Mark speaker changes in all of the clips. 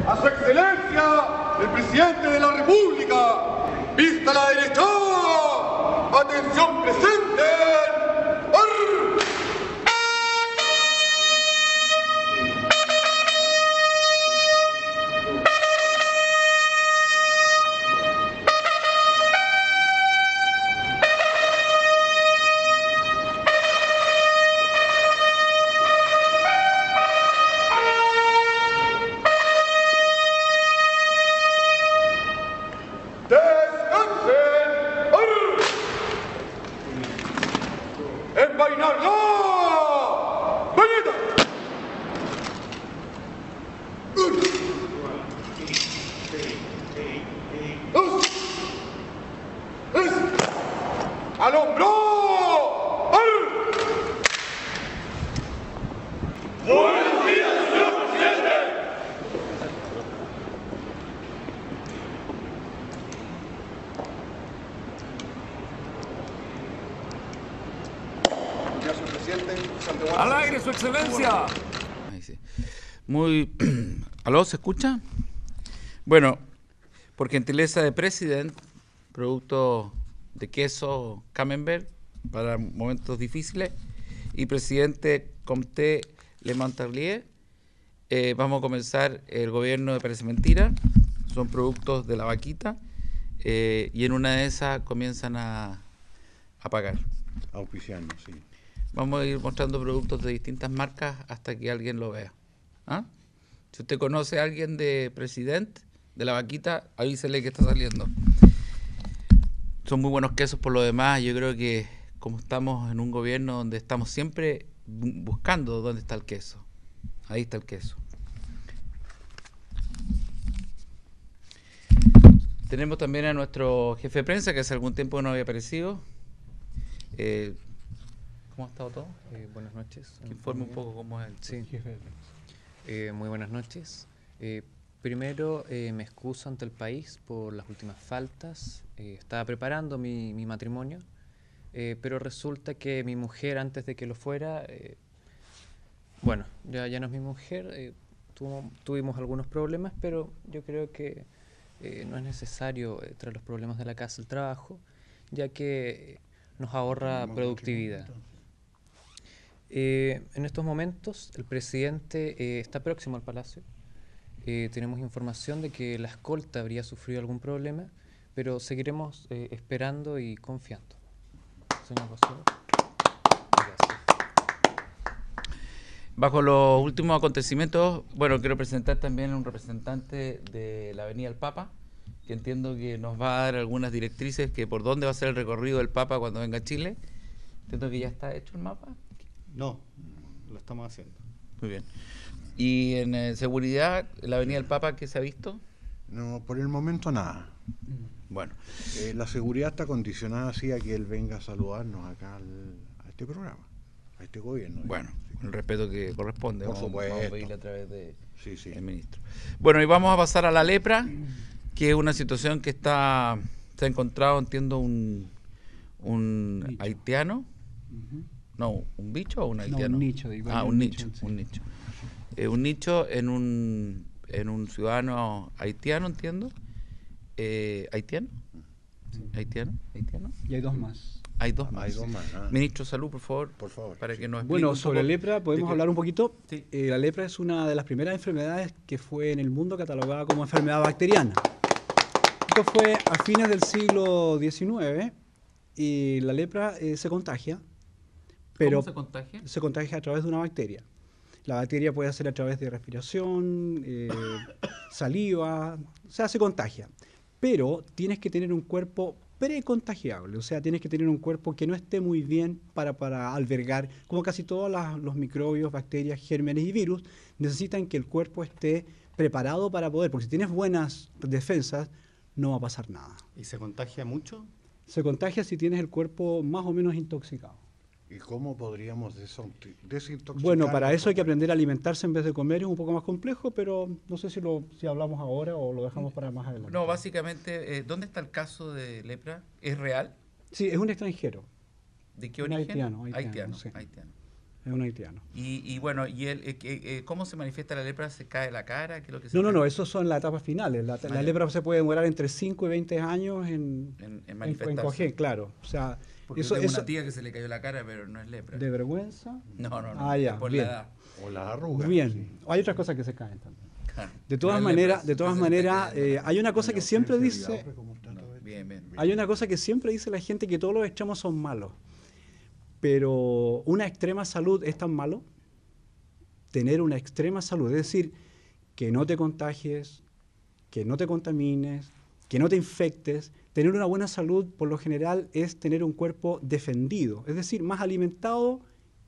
Speaker 1: a su excelencia, el presidente de la República. Vista a la derecha. Atención presente. ¡Arr! ¡Al hombro! ¡Buenos días, señor presidente! Buenos días, señor presidente.
Speaker 2: ¡Al aire, su excelencia!
Speaker 3: Ahí sí. Muy... ¿Aló? ¿Se escucha? Bueno, por gentileza de President, producto de queso Camembert para momentos difíciles, y presidente Comte Le Montarlier, vamos a comenzar el gobierno de Parece Mentira. Son productos de la vaquita, y en una de esas comienzan a pagar.
Speaker 4: Auspiciando, sí.
Speaker 3: Vamos a ir mostrando productos de distintas marcas hasta que alguien lo vea. ¿Ah? Si usted conoce a alguien de Presidente, de la vaquita, avísele que está saliendo. Son muy buenos quesos por lo demás. Yo creo que como estamos en un gobierno donde estamos siempre buscando dónde está el queso. Ahí está el queso. Tenemos también a nuestro jefe de prensa, que hace algún tiempo no había aparecido. ¿Cómo ha estado todo?
Speaker 5: Buenas noches.
Speaker 3: Que informe un poco cómo es el
Speaker 5: Sí.
Speaker 3: jefe de prensa.
Speaker 5: Muy buenas noches. Primero, me excuso ante el país por las últimas faltas. Estaba preparando mi matrimonio, pero resulta que mi mujer, antes de que lo fuera, bueno, ya no es mi mujer. Tuvimos algunos problemas, pero yo creo que no es necesario traer los problemas de la casa al trabajo, ya que nos ahorra productividad. En estos momentos, el presidente está próximo al Palacio. Tenemos información de que la escolta habría sufrido algún problema, pero seguiremos esperando y confiando. Señor Bosero. Gracias.
Speaker 3: Bajo los últimos acontecimientos, bueno, quiero presentar también a un representante de la Avenida del Papa, que entiendo que nos va a dar algunas directrices que por dónde va a ser el recorrido del Papa cuando venga a Chile. Entiendo que ya está hecho el mapa.
Speaker 4: No, lo estamos haciendo.
Speaker 3: Muy bien. ¿Y en seguridad, la Avenida del Papa, qué se ha visto?
Speaker 4: No, por el momento nada.
Speaker 3: Bueno.
Speaker 4: La seguridad está condicionada así a que él venga a saludarnos acá a este programa, a este gobierno.
Speaker 3: Bueno, con el respeto que corresponde.
Speaker 4: Por
Speaker 3: vamos
Speaker 4: supuesto.
Speaker 3: a pedirle a través de
Speaker 4: Sí.
Speaker 3: el ministro. Bueno, y vamos a pasar a la lepra, que es una situación que se ha encontrado, entiendo, un haitiano. No, ¿un bicho o un haitiano?
Speaker 2: No, un nicho.
Speaker 3: Un nicho, sí. Un nicho. Un nicho en un ciudadano haitiano, entiendo. ¿Haitiano? Sí. ¿Haitiano?
Speaker 2: Y hay dos más.
Speaker 3: Hay dos más.
Speaker 4: Hay dos más.
Speaker 3: Ministro de Salud, por favor.
Speaker 4: Por favor.
Speaker 3: Para que nos explique
Speaker 2: Bueno,
Speaker 3: un
Speaker 2: sobre
Speaker 3: poco
Speaker 2: lepra podemos hablar un poquito.
Speaker 3: Sí.
Speaker 2: La lepra es una de las primeras enfermedades que fue en el mundo catalogada como enfermedad bacteriana. Esto fue a fines del siglo XIX y la lepra se contagia. Pero
Speaker 3: ¿Cómo se contagia?
Speaker 2: Se contagia a través de una bacteria. La bacteria puede ser a través de respiración, saliva, o sea, se contagia. Pero tienes que tener un cuerpo precontagiable, o sea, tienes que tener un cuerpo que no esté muy bien para albergar, como casi todos los microbios, bacterias, gérmenes y virus, necesitan que el cuerpo esté preparado para poder, porque si tienes buenas defensas, no va a pasar nada.
Speaker 4: ¿Y se contagia mucho?
Speaker 2: Se contagia si tienes el cuerpo más o menos intoxicado.
Speaker 4: ¿Y cómo podríamos desintoxicar?
Speaker 2: Bueno, para eso hay que aprender a alimentarse en vez de comer, es un poco más complejo, pero no sé si hablamos ahora o lo dejamos para más adelante.
Speaker 3: No, básicamente, ¿dónde está el caso de lepra? ¿Es real?
Speaker 2: Sí, es un extranjero.
Speaker 3: ¿De qué
Speaker 2: Un
Speaker 3: origen?
Speaker 2: haitiano,
Speaker 3: Haitiano.
Speaker 2: sí.
Speaker 3: Haitiano.
Speaker 2: Es un haitiano.
Speaker 3: Y bueno, ¿y él, cómo se manifiesta la lepra? ¿Se cae la cara? ¿Qué es lo que se
Speaker 2: No,
Speaker 3: cae?
Speaker 2: esos son las etapas finales. La
Speaker 3: ya.
Speaker 2: lepra se puede demorar entre 5 y 20 años en
Speaker 3: manifestarse.
Speaker 2: coger, claro. O sea,
Speaker 3: Porque yo tengo una tía que se le cayó la cara, pero no es lepra.
Speaker 2: ¿De vergüenza?
Speaker 3: No.
Speaker 2: Ah, ya,
Speaker 3: es por
Speaker 2: bien.
Speaker 3: la edad.
Speaker 4: O las arrugas.
Speaker 2: Bien.
Speaker 4: sí.
Speaker 2: Hay otras cosas que se caen también.
Speaker 3: Claro.
Speaker 2: De todas
Speaker 3: No es lepra,
Speaker 2: maneras,
Speaker 3: entonces le
Speaker 2: hay una cosa que siempre dice,
Speaker 3: Bien.
Speaker 2: hay una cosa que siempre dice la gente, que todos los extremos son malos. Pero una extrema salud es tan malo. Tener una extrema salud, es decir, que no te contagies, que no te contamines, que no te infectes. Tener una buena salud, por lo general, es tener un cuerpo defendido, es decir, más alimentado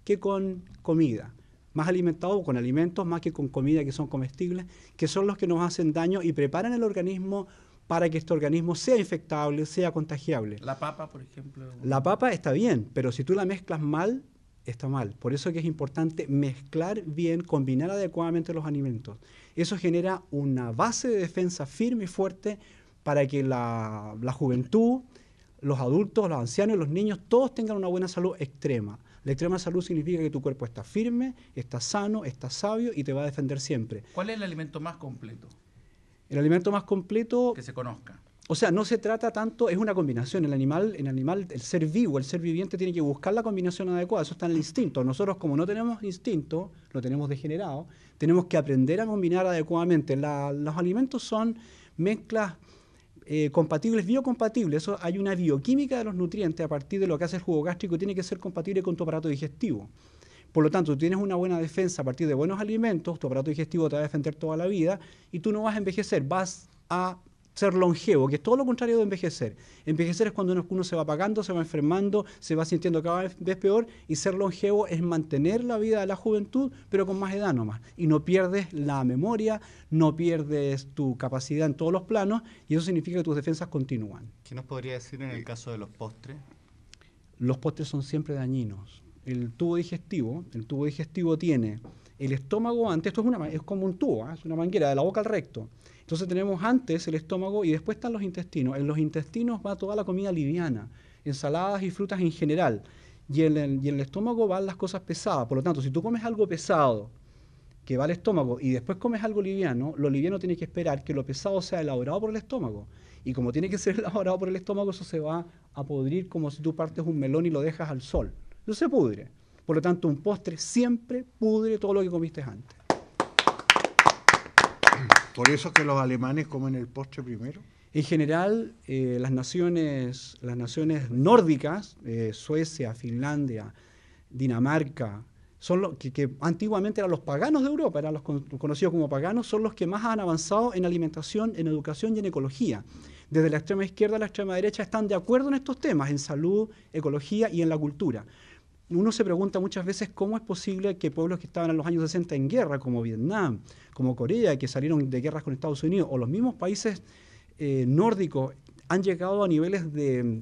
Speaker 2: que con comida, más alimentado con alimentos más que con comida que son comestibles, que son los que nos hacen daño y preparan el organismo para que este organismo sea infectable, sea contagiable.
Speaker 3: La papa, por ejemplo.
Speaker 2: La papa está bien, pero si tú la mezclas mal, está mal. Por eso que es importante mezclar bien, combinar adecuadamente los alimentos. Eso genera una base de defensa firme y fuerte para que la juventud, los adultos, los ancianos y los niños, todos tengan una buena salud extrema. La extrema salud significa que tu cuerpo está firme, está sano, está sabio y te va a defender siempre.
Speaker 3: ¿Cuál es el alimento más completo
Speaker 2: El alimento más completo,
Speaker 3: que se conozca?
Speaker 2: o sea, no se trata tanto, es una combinación. El animal, el ser vivo, el ser viviente tiene que buscar la combinación adecuada. Eso está en el instinto. Nosotros, como no tenemos instinto, lo tenemos degenerado, tenemos que aprender a combinar adecuadamente. Los alimentos son mezclas compatibles, biocompatibles. Eso, hay una bioquímica de los nutrientes a partir de lo que hace el jugo gástrico, tiene que ser compatible con tu aparato digestivo. Por lo tanto, tú tienes una buena defensa a partir de buenos alimentos, tu aparato digestivo te va a defender toda la vida y tú no vas a envejecer, vas a ser longevo, que es todo lo contrario de envejecer. Envejecer es cuando uno se va apagando, se va enfermando, se va sintiendo cada vez peor, y ser longevo es mantener la vida de la juventud, pero con más edad nomás. Y no pierdes la memoria, no pierdes tu capacidad en todos los planos, y eso significa que tus defensas continúan.
Speaker 6: ¿Qué nos podría decir en el caso de los postres?
Speaker 2: Los postres son siempre dañinos. El tubo digestivo tiene el estómago antes, esto es como un tubo, es una manguera de la boca al recto. Entonces tenemos antes el estómago y después están los intestinos. En los intestinos va toda la comida liviana, ensaladas y frutas en general. Y en el estómago van las cosas pesadas. Por lo tanto, si tú comes algo pesado que va al estómago y después comes algo liviano, lo liviano tiene que esperar que lo pesado sea elaborado por el estómago. Y como tiene que ser elaborado por el estómago, eso se va a pudrir como si tú partes un melón y lo dejas al sol. Eso se pudre. Por lo tanto, un postre siempre pudre todo lo que comiste antes.
Speaker 4: Por eso es que los alemanes comen el postre primero.
Speaker 2: En general, las naciones nórdicas, Suecia, Finlandia, Dinamarca, son que antiguamente eran los paganos de Europa, eran los conocidos como paganos, son los que más han avanzado en alimentación, en educación y en ecología. Desde la extrema izquierda a la extrema derecha están de acuerdo en estos temas, en salud, ecología y en la cultura. Uno se pregunta muchas veces cómo es posible que pueblos que estaban en los años 60 en guerra, como Vietnam, como Corea, que salieron de guerras con Estados Unidos, o los mismos países nórdicos, han llegado a niveles de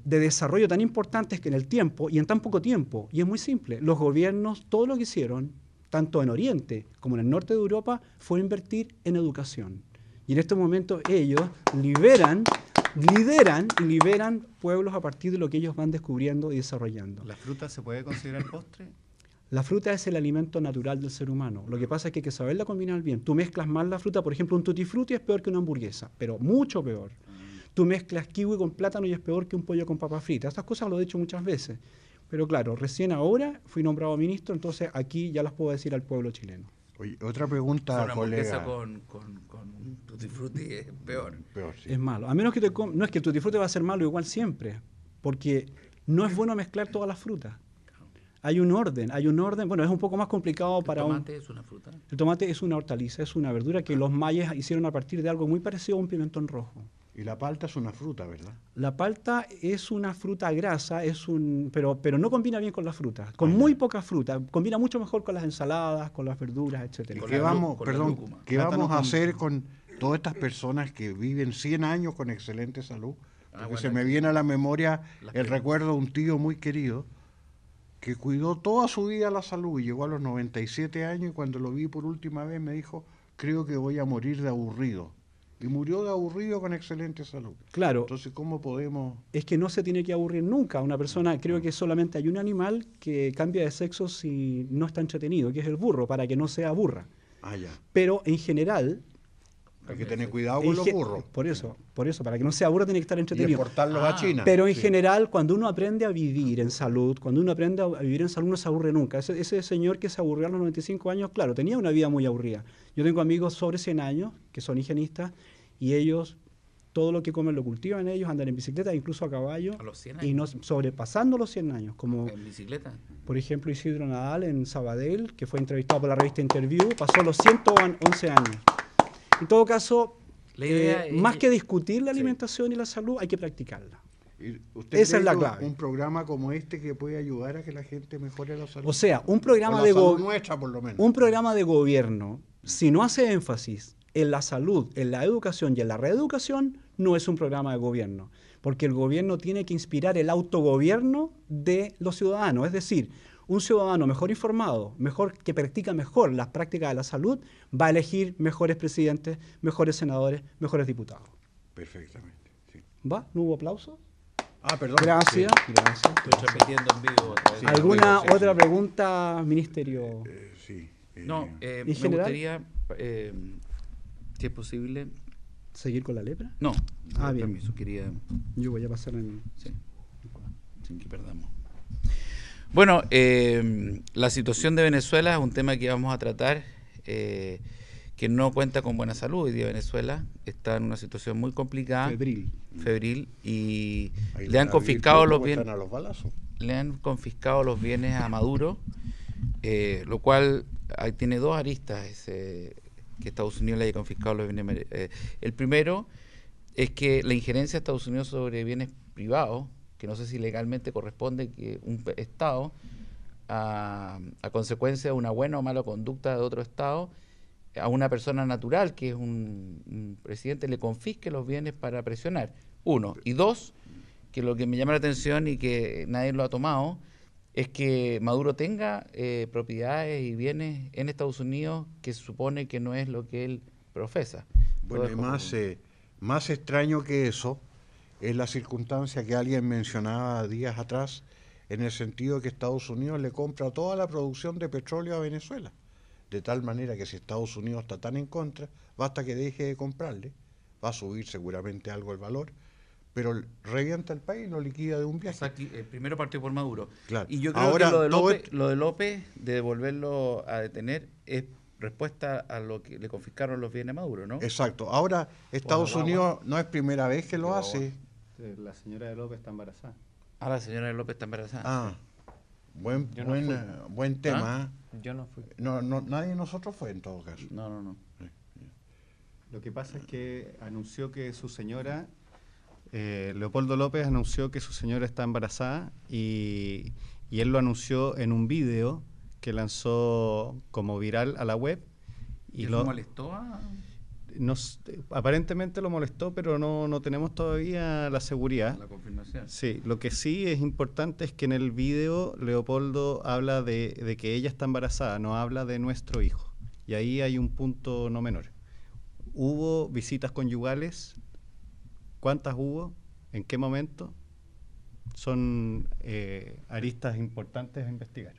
Speaker 2: desarrollo tan importantes que en el tiempo y en tan poco tiempo. Y es muy simple. Los gobiernos, todo lo que hicieron, tanto en Oriente como en el norte de Europa, fue invertir en educación. Y en estos momentos ellos lideran y liberan pueblos a partir de lo que ellos van descubriendo y desarrollando.
Speaker 6: ¿La fruta se puede considerar postre?
Speaker 2: La fruta es el alimento natural del ser humano. Lo que pasa es que hay que saberla combinar bien. Tú mezclas mal la fruta, por ejemplo, un tutti frutti es peor que una hamburguesa, pero mucho peor. Tú mezclas kiwi con plátano y es peor que un pollo con papa frita. Estas cosas lo he dicho muchas veces. Pero claro, recién ahora fui nombrado ministro, entonces aquí ya las puedo decir al pueblo chileno.
Speaker 4: Oye, otra pregunta,
Speaker 3: Una
Speaker 4: colega.
Speaker 3: hamburguesa con tutti frutti es peor.
Speaker 4: Peor, sí.
Speaker 2: Es malo. A menos que no es que el tutti frutti va a ser malo igual siempre, porque no es bueno mezclar todas las frutas. Hay un orden, bueno, es un poco más complicado para
Speaker 3: ¿El tomate es una fruta?
Speaker 2: El tomate es una hortaliza, es una verdura que los mayas hicieron a partir de algo muy parecido a un pimentón rojo.
Speaker 4: Y la palta es una fruta, ¿verdad?
Speaker 2: La palta es una fruta grasa, pero no combina bien con las frutas, con muy poca fruta, combina mucho mejor con las ensaladas, con las verduras, etcétera.
Speaker 4: ¿Y
Speaker 3: Con
Speaker 4: qué
Speaker 3: la
Speaker 4: vamos,
Speaker 3: con la
Speaker 4: perdón,
Speaker 3: lúcuma.
Speaker 4: qué vamos a hacer con todas estas personas que viven 100 años con excelente salud? Porque
Speaker 3: bueno,
Speaker 4: se me viene a la memoria
Speaker 3: las
Speaker 4: el
Speaker 3: que-
Speaker 4: recuerdo de un tío muy querido que cuidó toda su vida la salud y llegó a los 97 años y cuando lo vi por última vez me dijo, creo que voy a morir de aburrido. y murió de aburrido con excelente salud.
Speaker 2: Claro.
Speaker 4: Entonces, ¿cómo podemos...?
Speaker 2: Es que no se tiene que aburrir nunca. Una persona, creo que solamente hay un animal que cambia de sexo si no está entretenido, que es el burro, para que no se aburra.
Speaker 4: Ah, ya.
Speaker 2: Pero en general...
Speaker 4: Hay que tener cuidado con los burros.
Speaker 2: Por eso, para que no se aburra tiene que estar
Speaker 4: Y
Speaker 2: entretenido.
Speaker 4: exportarlos a China.
Speaker 2: Pero en
Speaker 4: Sí.
Speaker 2: general, cuando uno aprende a vivir en salud, no se aburre nunca. Ese señor que se aburrió a los 95 años, claro, tenía una vida muy aburrida. Yo tengo amigos sobre 100 años que son higienistas y ellos, todo lo que comen lo cultivan ellos, andan en bicicleta, incluso a caballo.
Speaker 3: ¿A los 100
Speaker 2: y no sobrepasando los 100 años, como
Speaker 3: ¿En bicicleta?
Speaker 2: por ejemplo Isidro Nadal en Sabadell, que fue entrevistado por la revista Interview, pasó los 111 años. En todo caso,
Speaker 3: La idea es-
Speaker 2: más que discutir la
Speaker 4: Sí.
Speaker 2: alimentación y la salud, hay que practicarla.
Speaker 4: ¿Y usted
Speaker 2: Esa
Speaker 4: cree
Speaker 2: es la
Speaker 4: que
Speaker 2: clave.
Speaker 4: un programa como este que puede ayudar a que la gente mejore la salud?
Speaker 2: O sea, un programa
Speaker 4: O la
Speaker 2: de
Speaker 4: salud nuestra, por lo menos.
Speaker 2: un programa de gobierno, si no hace énfasis en la salud, en la educación y en la reeducación, no es un programa de gobierno. Porque el gobierno tiene que inspirar el autogobierno de los ciudadanos. Es decir, un ciudadano mejor informado, que practica mejor las prácticas de la salud, va a elegir mejores presidentes, mejores senadores, mejores diputados.
Speaker 4: Perfectamente, sí.
Speaker 2: ¿Va? ¿No hubo aplausos?
Speaker 4: Ah, perdón.
Speaker 2: Gracias.
Speaker 4: Sí.
Speaker 2: Gracias.
Speaker 3: Estoy transmitiendo en vivo otra vez.
Speaker 4: Sí.
Speaker 2: ¿Alguna
Speaker 4: sí, sí.
Speaker 2: otra pregunta, Ministerio?
Speaker 4: Sí.
Speaker 3: No, me
Speaker 2: general?
Speaker 3: gustaría, si es posible...
Speaker 2: ¿Seguir con la lepra?
Speaker 3: No,
Speaker 2: Ah, bien.
Speaker 3: permiso, quería...
Speaker 2: Yo voy a pasar en...
Speaker 3: Sí, sin que perdamos. Bueno, la situación de Venezuela es un tema que vamos a tratar, que no cuenta con buena salud. Hoy día Venezuela está en una situación muy complicada, febril, y
Speaker 4: Ahí
Speaker 3: le han
Speaker 4: la
Speaker 3: confiscado
Speaker 4: virtud
Speaker 3: los
Speaker 4: muestran
Speaker 3: bienes.
Speaker 4: a los balazos.
Speaker 3: Le han confiscado los bienes a Maduro, lo cual ahí tiene dos aristas, que Estados Unidos le haya confiscado los bienes. El primero es que la injerencia de Estados Unidos sobre bienes privados, que no sé si legalmente corresponde que un Estado, a consecuencia de una buena o mala conducta de otro Estado, a una persona natural, que es un presidente, le confisque los bienes para presionar. Uno. Y dos, que lo que me llama la atención y que nadie lo ha tomado, es que Maduro tenga propiedades y bienes en Estados Unidos que se supone que no es lo que él profesa.
Speaker 4: Bueno, y más extraño que eso es la circunstancia que alguien mencionaba días atrás, en el sentido de que Estados Unidos le compra toda la producción de petróleo a Venezuela. De tal manera que si Estados Unidos está tan en contra, basta que deje de comprarle, va a subir seguramente algo el valor, pero revienta el país y lo liquida de un viaje.
Speaker 3: O sea, primero partió por Maduro.
Speaker 4: Claro.
Speaker 3: Y yo creo
Speaker 4: Ahora,
Speaker 3: que
Speaker 4: todo
Speaker 3: lo de López, de devolverlo a detener, es respuesta a lo que le confiscaron los bienes a Maduro, ¿no?
Speaker 4: Exacto. Ahora Estados Unidos no es primera vez que lo hace.
Speaker 6: La señora de López está embarazada.
Speaker 3: Ah, la señora de López está embarazada.
Speaker 4: Ah, buen tema.
Speaker 5: Yo no fui.
Speaker 4: Nadie de nosotros fue en todo caso.
Speaker 3: No.
Speaker 6: Lo que pasa es que anunció que su señora, Leopoldo López anunció que su señora está embarazada y él lo anunció en un video que lanzó como viral a la web.
Speaker 3: ¿Y lo molestó?
Speaker 6: Aparentemente lo molestó, pero no tenemos todavía la seguridad.
Speaker 3: La confirmación.
Speaker 6: Sí, lo que sí es importante es que en el video Leopoldo habla de que ella está embarazada, no habla de nuestro hijo. Y ahí hay un punto no menor. ¿Hubo visitas conyugales? ¿Cuántas hubo? ¿En qué momento? Son aristas importantes a investigar.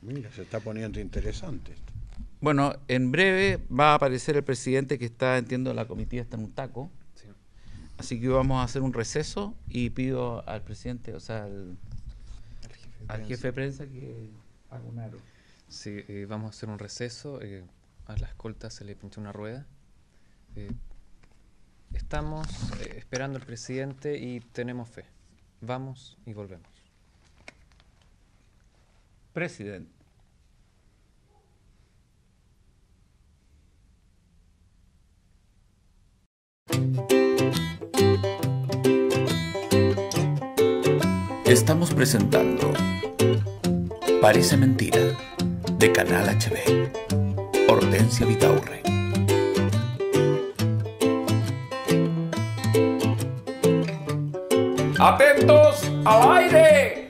Speaker 4: Mira, se está poniendo interesante esto.
Speaker 3: Bueno, en breve va a aparecer el presidente que está, entiendo, la comitiva está en un taco.
Speaker 5: Sí.
Speaker 3: Así que vamos a hacer un receso y pido al presidente, o sea, al jefe de prensa que haga un aro.
Speaker 5: Sí, vamos a hacer un receso. A la escolta se le pinchó una rueda. Estamos esperando al presidente y tenemos fe. Vamos y volvemos.
Speaker 3: Presidente.
Speaker 7: Estamos presentando Parece Mentira, de Canal HB. Hortensia Vitaurre.
Speaker 3: ¡Atentos al aire!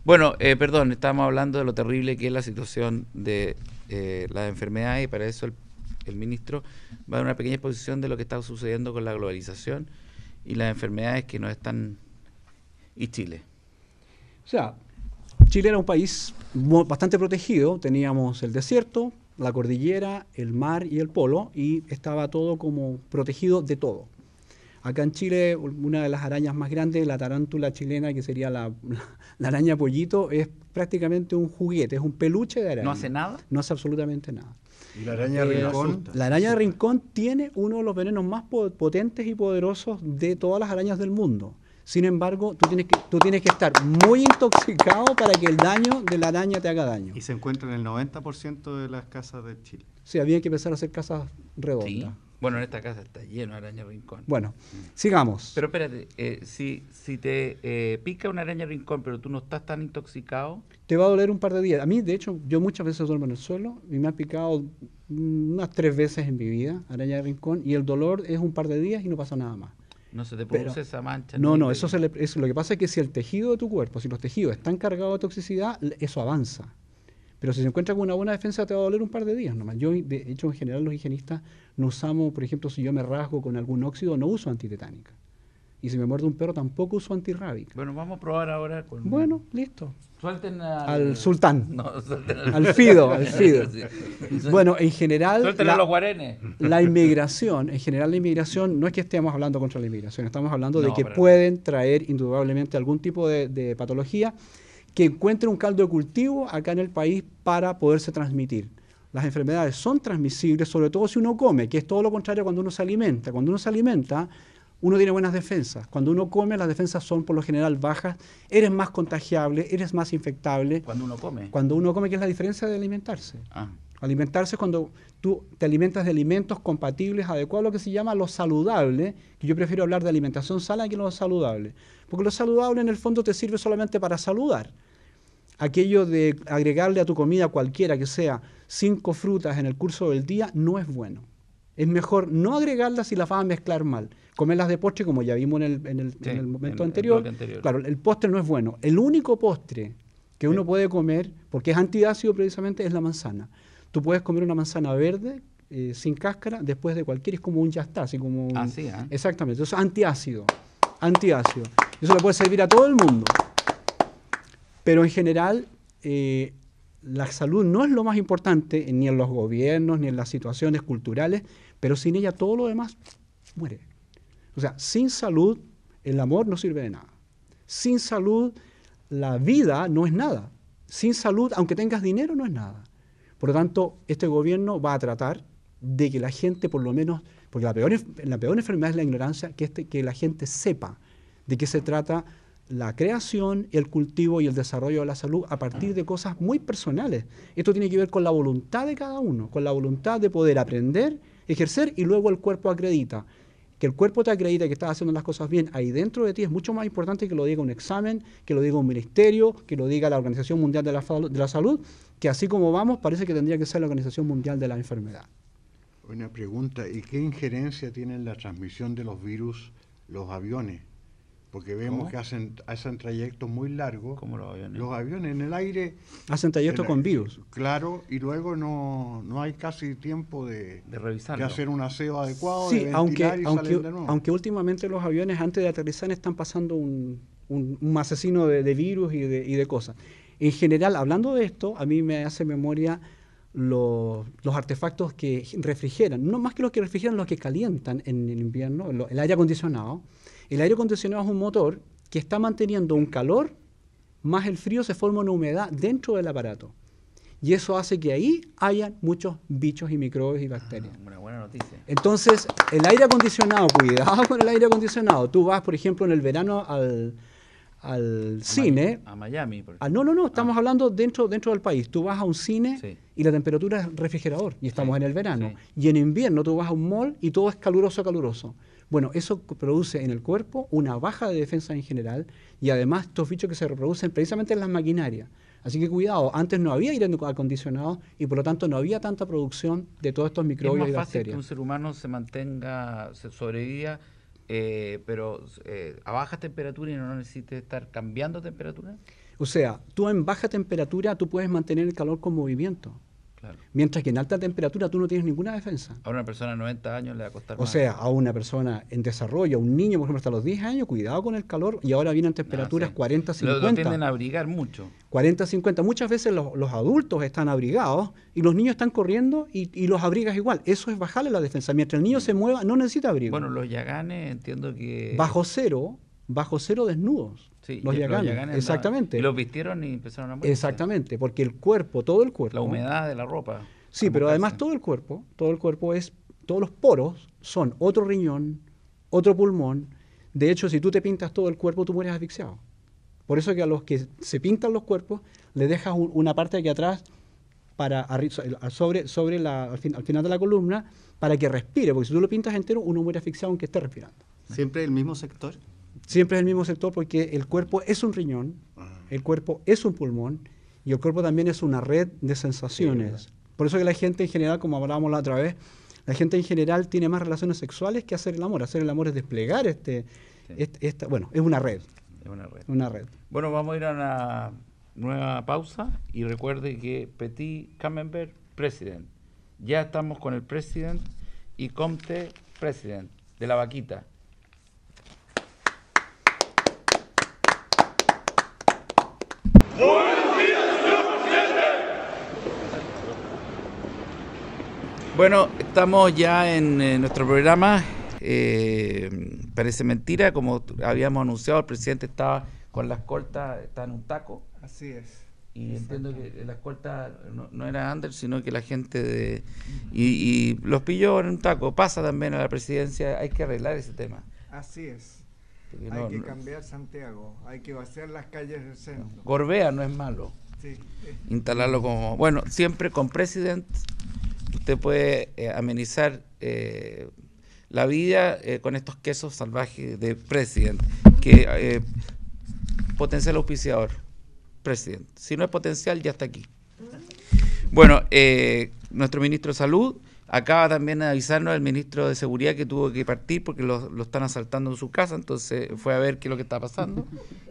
Speaker 3: Bueno, perdón, estábamos hablando de lo terrible que es la situación de las enfermedades y para eso el el ministro va a dar una pequeña exposición de lo que está sucediendo con la globalización y las enfermedades que nos están... y Chile.
Speaker 2: O sea, Chile era un país bastante protegido, teníamos el desierto, la cordillera, el mar y el polo, y estaba todo como protegido de todo. Acá en Chile, una de las arañas más grandes, la tarántula chilena, que sería la araña pollito, es prácticamente un juguete, es un peluche de araña.
Speaker 3: ¿No hace nada?
Speaker 2: No hace absolutamente nada.
Speaker 4: Y la araña de rincón.
Speaker 2: La araña de rincón tiene uno de los venenos más potentes y poderosos de todas las arañas del mundo. Sin embargo, tú tienes que estar muy intoxicado para que el daño de la araña te haga daño.
Speaker 6: Y se encuentra en el 90% de las casas de Chile.
Speaker 2: Sí, había que empezar a hacer casas redondas.
Speaker 3: Sí. Bueno, en esta casa está lleno de araña rincón.
Speaker 2: Bueno, sigamos.
Speaker 3: Pero espérate, si te pica una araña rincón, pero tú no estás tan intoxicado...
Speaker 2: Te va a doler un par de días. A mí, de hecho, yo muchas veces duermo en el suelo y me ha picado unas 3 veces en mi vida araña de rincón, y el dolor es un par de días y no pasa nada más.
Speaker 3: No se te produce esa mancha.
Speaker 2: No,
Speaker 3: negra.
Speaker 2: eso lo que pasa es que si el tejido de tu cuerpo, si los tejidos están cargados de toxicidad, eso avanza. Pero si se encuentra con una buena defensa, te va a doler un par de días nomás. Yo, de hecho, en general los higienistas no usamos, por ejemplo, si yo me rasgo con algún óxido, no uso antitetánica. Y si me muerde un perro, tampoco uso antirrábica.
Speaker 3: Bueno, vamos a probar ahora con...
Speaker 2: Bueno, listo.
Speaker 3: Suelten
Speaker 2: Al sultán.
Speaker 3: No, suelten
Speaker 2: Al Fido, al Fido.
Speaker 3: Sí.
Speaker 2: Bueno, en general...
Speaker 3: Suelten a los guarenes.
Speaker 2: La inmigración, en general la inmigración, no es que estemos hablando contra la inmigración, estamos hablando de
Speaker 3: No,
Speaker 2: que
Speaker 3: pero
Speaker 2: pueden traer indudablemente algún tipo de patología que encuentre un caldo de cultivo acá en el país para poderse transmitir. Las enfermedades son transmisibles, sobre todo si uno come, que es todo lo contrario cuando uno se alimenta. Cuando uno se alimenta, uno tiene buenas defensas. Cuando uno come, las defensas son por lo general bajas, eres más contagiable, eres más infectable.
Speaker 3: Cuando uno come.
Speaker 2: Cuando uno come, ¿qué es la diferencia de alimentarse?
Speaker 3: Ah.
Speaker 2: Alimentarse es cuando tú te alimentas de alimentos compatibles, adecuados a lo que se llama lo saludable, que yo prefiero hablar de alimentación sana que lo saludable. Porque lo saludable en el fondo te sirve solamente para saludar. Aquello de agregarle a tu comida cualquiera que sea 5 frutas en el curso del día no es bueno. Es mejor no agregarlas si las vas a mezclar mal. Comerlas de postre, como ya vimos en el momento anterior. Claro, el postre no es bueno. El único postre que uno puede comer, porque es antiácido precisamente, es la manzana. Tú puedes comer una manzana verde, sin cáscara, después de cualquier, es como un ya está, así como un...
Speaker 3: sí, ¿eh?
Speaker 2: Exactamente, eso es antiácido. Eso le puede servir a todo el mundo. Pero en general, la salud no es lo más importante, ni en los gobiernos, ni en las situaciones culturales, pero sin ella todo lo demás muere. O sea, sin salud, el amor no sirve de nada. Sin salud, la vida no es nada. Sin salud, aunque tengas dinero, no es nada. Por lo tanto, este gobierno va a tratar de que la gente, por lo menos, porque la peor enfermedad es la ignorancia, que la gente sepa de qué se trata la creación, el cultivo y el desarrollo de la salud a partir de cosas muy personales. Esto tiene que ver con la voluntad de cada uno, con la voluntad de poder aprender, ejercer, y luego el cuerpo acredita. Que el cuerpo te acredita que estás haciendo las cosas bien ahí dentro de ti es mucho más importante que lo diga un examen, que lo diga un ministerio, que lo diga la Organización Mundial de la Salud, que así como vamos parece que tendría que ser la Organización Mundial de la Enfermedad.
Speaker 4: Una pregunta, ¿y qué injerencia tiene en la transmisión de los virus los aviones? Porque vemos que hacen trayectos muy largos.
Speaker 3: ¿Cómo los aviones?
Speaker 4: Los aviones en el aire...
Speaker 2: Hacen trayectos con virus.
Speaker 4: Claro, y luego no hay casi tiempo de
Speaker 3: revisarlo,
Speaker 4: de hacer un aseo adecuado,
Speaker 2: sí,
Speaker 4: de ventilar y salir de nuevo.
Speaker 2: aunque últimamente los aviones antes de aterrizar están pasando un asesino de virus y de cosas. En general, hablando de esto, a mí me hace memoria los artefactos que refrigeran, no más que los que refrigeran, los que calientan en el invierno, el aire acondicionado. El aire acondicionado es un motor que está manteniendo un calor, más el frío, se forma una humedad dentro del aparato. Y eso hace que ahí hayan muchos bichos y microbios y bacterias.
Speaker 3: Una buena noticia.
Speaker 2: Entonces, el aire acondicionado, cuidado con el aire acondicionado. Tú vas, por ejemplo, en el verano al cine.
Speaker 3: A Miami, por ejemplo.
Speaker 2: No, estamos hablando dentro del país. Tú vas a un cine,
Speaker 3: Sí.
Speaker 2: y la temperatura es refrigerador, y estamos
Speaker 3: Sí,
Speaker 2: en el verano.
Speaker 3: sí.
Speaker 2: Y en invierno tú vas a un mall y todo es caluroso. Bueno, eso produce en el cuerpo una baja de defensa en general, y además estos bichos que se reproducen precisamente en las maquinarias. Así que cuidado, antes no había aire acondicionado y por lo tanto no había tanta producción de todos estos microbios y
Speaker 3: Es más fácil que
Speaker 2: bacterias.
Speaker 3: un ser humano se sobreviva, pero a baja temperatura y no necesite estar cambiando temperatura.
Speaker 2: O sea, tú en baja temperatura tú puedes mantener el calor con movimiento.
Speaker 3: Claro.
Speaker 2: Mientras que en alta temperatura tú no tienes ninguna defensa.
Speaker 3: A una persona de 90 años le va a costar
Speaker 2: O
Speaker 3: más.
Speaker 2: sea, a una persona en desarrollo, a un niño, por ejemplo, hasta los 10 años, cuidado con el calor, y ahora vienen temperaturas
Speaker 3: Sí.
Speaker 2: 40,
Speaker 3: Lo
Speaker 2: 50.
Speaker 3: tienden a abrigar mucho.
Speaker 2: 40, 50. Muchas veces los adultos están abrigados y los niños están corriendo y los abrigas igual. Eso es bajarle la defensa. Mientras el niño se mueva, no necesita abrigo.
Speaker 3: Bueno, los yaganes entiendo que...
Speaker 2: Bajo cero desnudos.
Speaker 3: Sí,
Speaker 2: los yaganes.
Speaker 3: yaganes
Speaker 2: exactamente.
Speaker 3: Y los vistieron y empezaron a morir.
Speaker 2: Exactamente, porque el cuerpo, todo el cuerpo...
Speaker 3: La humedad de la ropa.
Speaker 2: Sí, pero además todo el cuerpo todos los poros son otro riñón, otro pulmón. De hecho, si tú te pintas todo el cuerpo, tú mueres asfixiado. Por eso que a los que se pintan los cuerpos, le dejas una parte aquí atrás al final de la columna para que respire, porque si tú lo pintas entero, uno muere asfixiado aunque esté respirando.
Speaker 6: ¿Siempre el mismo sector?
Speaker 2: Siempre es el mismo sector porque el cuerpo es un riñón, el cuerpo es un pulmón y el cuerpo también es una red de sensaciones. Por eso que la gente en general, como hablábamos la otra vez, la gente en general tiene más relaciones sexuales que hacer el amor. Hacer el amor es desplegar bueno, es una red.
Speaker 3: Es una red.
Speaker 2: Una red.
Speaker 3: Bueno, vamos a ir a una nueva pausa y recuerde que Petit Camembert, President. Ya estamos con el President y Comte, President, de la vaquita. Bueno, estamos ya en nuestro programa. Parece mentira, como habíamos anunciado, el presidente estaba con la escolta, estaba en un taco.
Speaker 8: Así es.
Speaker 3: Y entiendo que la escolta no era Anders, sino que la gente y los pilló en un taco. Pasa también a la presidencia, hay que arreglar ese tema.
Speaker 8: Así es.
Speaker 3: Porque
Speaker 8: Hay que cambiar Santiago, hay que vaciar las calles del centro.
Speaker 3: Gorbea no es malo.
Speaker 8: Sí.
Speaker 3: Instalarlo como... Bueno, siempre con President usted puede amenizar la vida con estos quesos salvajes de President, que potencial auspiciador, President. Si no es potencial, ya está aquí. Bueno, nuestro ministro de Salud acaba también de avisarnos al ministro de Seguridad que tuvo que partir porque lo están asaltando en su casa, entonces fue a ver qué es lo que está pasando,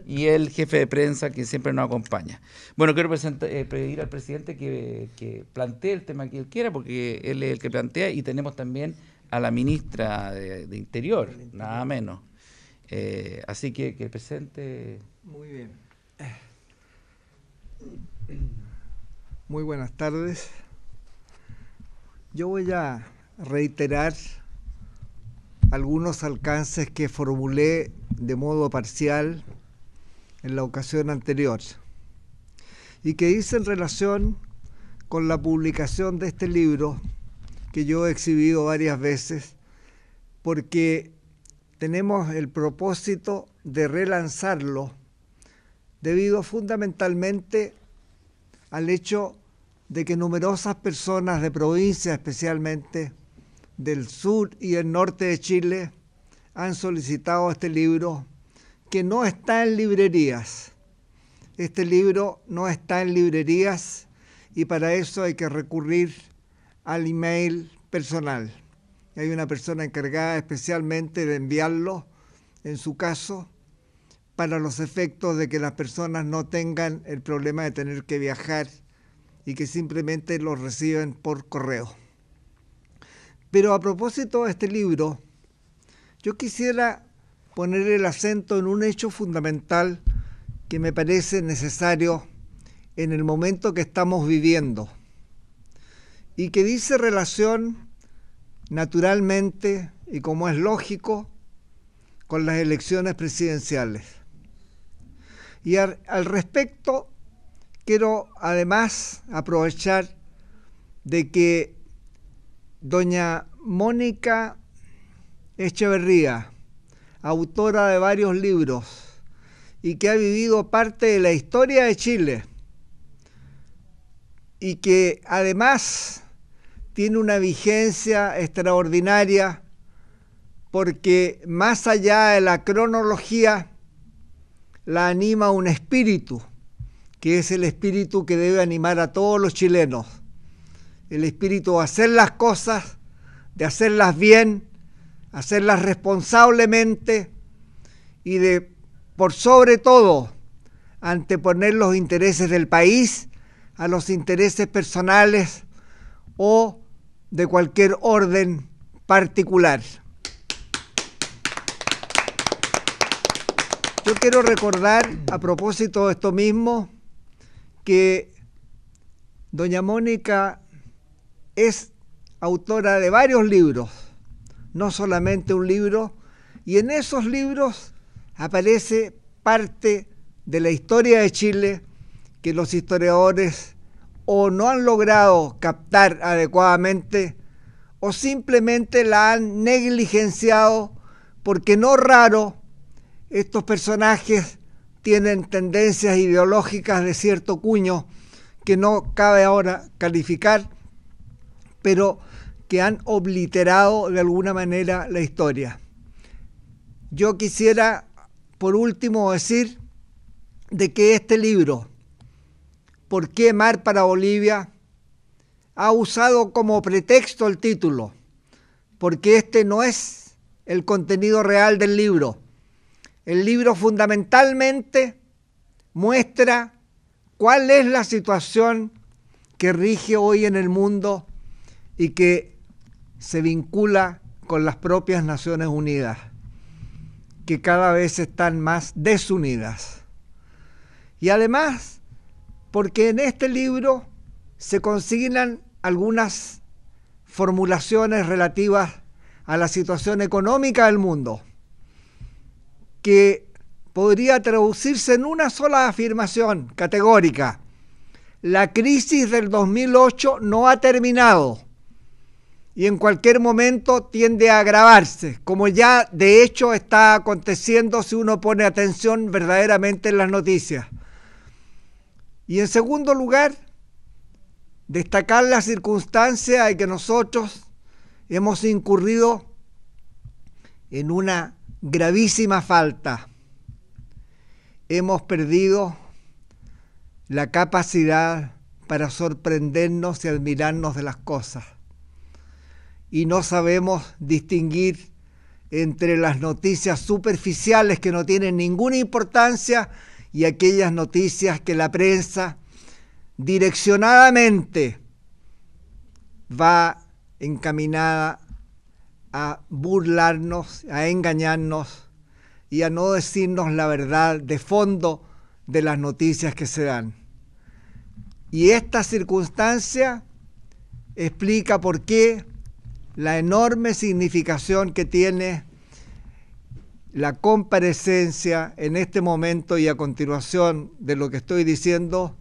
Speaker 3: y el jefe de prensa que siempre nos acompaña. Bueno, quiero pedir al presidente que plantee el tema que él quiera, porque él es el que plantea, y tenemos también a la ministra de Interior, nada menos. Así que el presidente...
Speaker 8: Muy bien. Muy buenas tardes. Yo voy a reiterar algunos alcances que formulé de modo parcial en la ocasión anterior y que hice en relación con la publicación de este libro que yo he exhibido varias veces, porque tenemos el propósito de relanzarlo debido fundamentalmente al hecho de que numerosas personas de provincia, especialmente del sur y el norte de Chile, han solicitado este libro que no está en librerías. Este libro no está en librerías y para eso hay que recurrir al email personal. Hay una persona encargada especialmente de enviarlo, en su caso, para los efectos de que las personas no tengan el problema de tener que viajar y que simplemente lo reciben por correo. Pero a propósito de este libro, yo quisiera poner el acento en un hecho fundamental que me parece necesario en el momento que estamos viviendo y que dice relación naturalmente y como es lógico con las elecciones presidenciales. Y al respecto quiero además aprovechar de que doña Mónica Echeverría, autora de varios libros y que ha vivido parte de la historia de Chile y que además tiene una vigencia extraordinaria porque más allá de la cronología la anima un espíritu, que es el espíritu que debe animar a todos los chilenos, el espíritu de hacer las cosas, de hacerlas bien, hacerlas responsablemente y de, por sobre todo, anteponer los intereses del país a los intereses personales o de cualquier orden particular. Yo quiero recordar, a propósito de esto mismo, que doña Mónica es autora de varios libros, no solamente un libro, y en esos libros aparece parte de la historia de Chile que los historiadores o no han logrado captar adecuadamente o simplemente la han negligenciado, porque no raro estos personajes tienen tendencias ideológicas de cierto cuño que no cabe ahora calificar, pero que han obliterado de alguna manera la historia. Yo quisiera, por último, decir de que este libro, ¿Por qué Mar para Bolivia?, ha usado como pretexto el título, porque este no es el contenido real del libro. El libro fundamentalmente muestra cuál es la situación que rige hoy en el mundo y que se vincula con las propias Naciones Unidas, que cada vez están más desunidas. Y además, porque en este libro se consignan algunas formulaciones relativas a la situación económica del mundo, que podría traducirse en una sola afirmación categórica: la crisis del 2008 no ha terminado y en cualquier momento tiende a agravarse, como ya de hecho está aconteciendo si uno pone atención verdaderamente en las noticias. Y en segundo lugar, destacar la circunstancia de que nosotros hemos incurrido en una gravísima falta. Hemos perdido la capacidad para sorprendernos y admirarnos de las cosas. Y no sabemos distinguir entre las noticias superficiales que no tienen ninguna importancia y aquellas noticias que la prensa direccionadamente va encaminada a burlarnos, a engañarnos y a no decirnos la verdad de fondo de las noticias que se dan. Y esta circunstancia explica por qué la enorme significación que tiene la comparecencia en este momento y a continuación de lo que estoy diciendo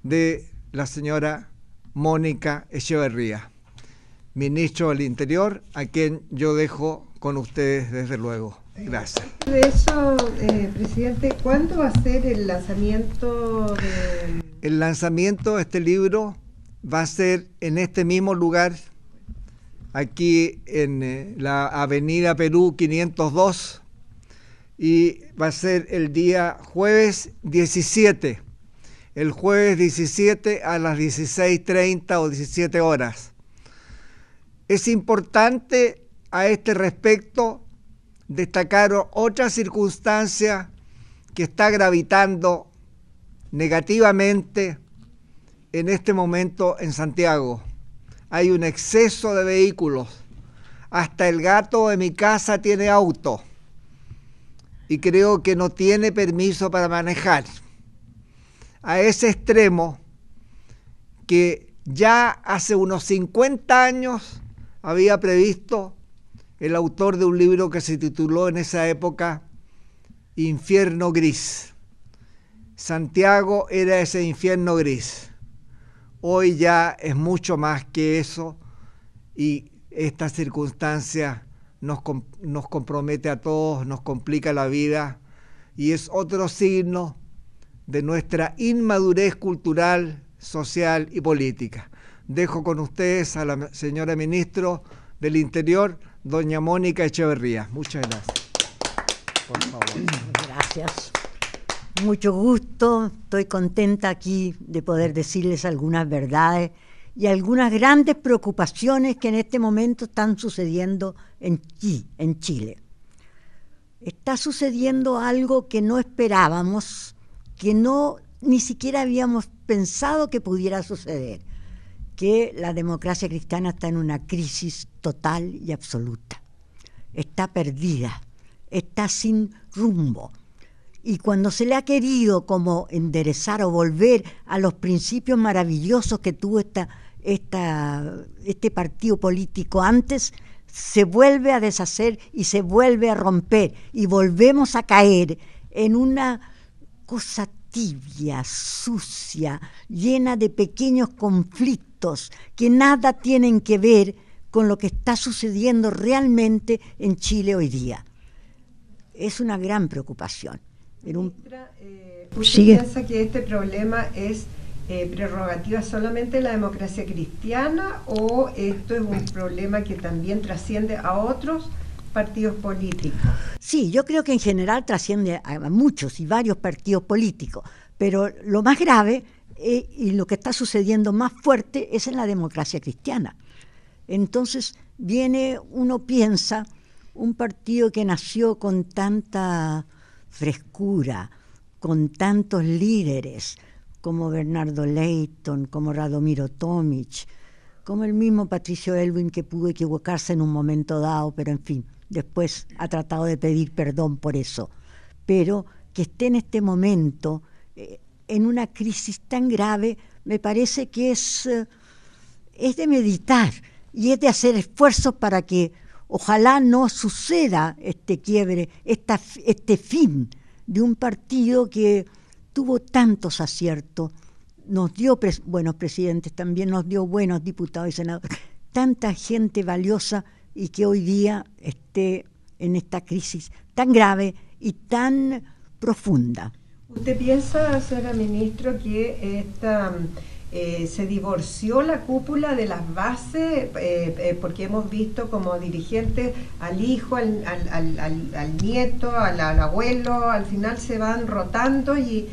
Speaker 8: de la señora Mónica Echeverría, ministro del Interior, a quien yo dejo con ustedes desde luego. Gracias.
Speaker 9: De eso, presidente, ¿cuándo va a ser el lanzamiento de...?
Speaker 8: El lanzamiento de este libro va a ser en este mismo lugar, aquí en la Avenida Perú 502, y va a ser el día jueves 17, el jueves 17 a las 16:30 o 17 horas. Es importante a este respecto destacar otra circunstancia que está gravitando negativamente en este momento en Santiago. Hay un exceso de vehículos. Hasta el gato de mi casa tiene auto y creo que no tiene permiso para manejar. A ese extremo que ya hace unos 50 años había previsto el autor de un libro que se tituló en esa época Infierno Gris. Santiago era ese infierno gris. Hoy ya es mucho más que eso y esta circunstancia nos compromete a todos, nos complica la vida y es otro signo de nuestra inmadurez cultural, social y política. Dejo con ustedes a la señora ministro del Interior, doña Mónica Echeverría. Muchas gracias.
Speaker 10: Por favor. Gracias. Mucho gusto. Estoy contenta aquí de poder decirles algunas verdades y algunas grandes preocupaciones que en este momento están sucediendo en Chile. Está sucediendo algo que no esperábamos, que ni siquiera habíamos pensado que pudiera suceder. que la democracia cristiana está en una crisis total y absoluta. Está perdida, está sin rumbo. Y cuando se le ha querido como enderezar o volver a los principios maravillosos que tuvo este partido político antes, se vuelve a deshacer y se vuelve a romper y volvemos a caer en una cosa tibia, sucia, llena de pequeños conflictos que nada tienen que ver con lo que está sucediendo realmente en Chile hoy día. Es una gran preocupación.
Speaker 9: Ministra, ¿usted piensa que este problema es prerrogativa solamente de la democracia cristiana o esto es un problema que también trasciende a otros partidos políticos?
Speaker 10: Sí, yo creo que en general trasciende a muchos y varios partidos políticos, pero lo más grave y lo que está sucediendo más fuerte es en la democracia cristiana. Entonces uno piensa, un partido que nació con tanta frescura, con tantos líderes, como Bernardo Leighton, como Radomiro Tomic, como el mismo Patricio Aylwin, que pudo equivocarse en un momento dado, pero en fin, después ha tratado de pedir perdón por eso. Pero que esté en este momento en una crisis tan grave, me parece que es de meditar y es de hacer esfuerzos para que ojalá no suceda este quiebre, este fin de un partido que tuvo tantos aciertos, nos dio buenos presidentes, también nos dio buenos diputados y senadores, tanta gente valiosa y que hoy día esté en esta crisis tan grave y tan profunda.
Speaker 9: ¿Usted piensa, señora ministro, que se divorció la cúpula de las bases? Porque hemos visto como dirigentes al hijo, al nieto, al abuelo, al final se van rotando y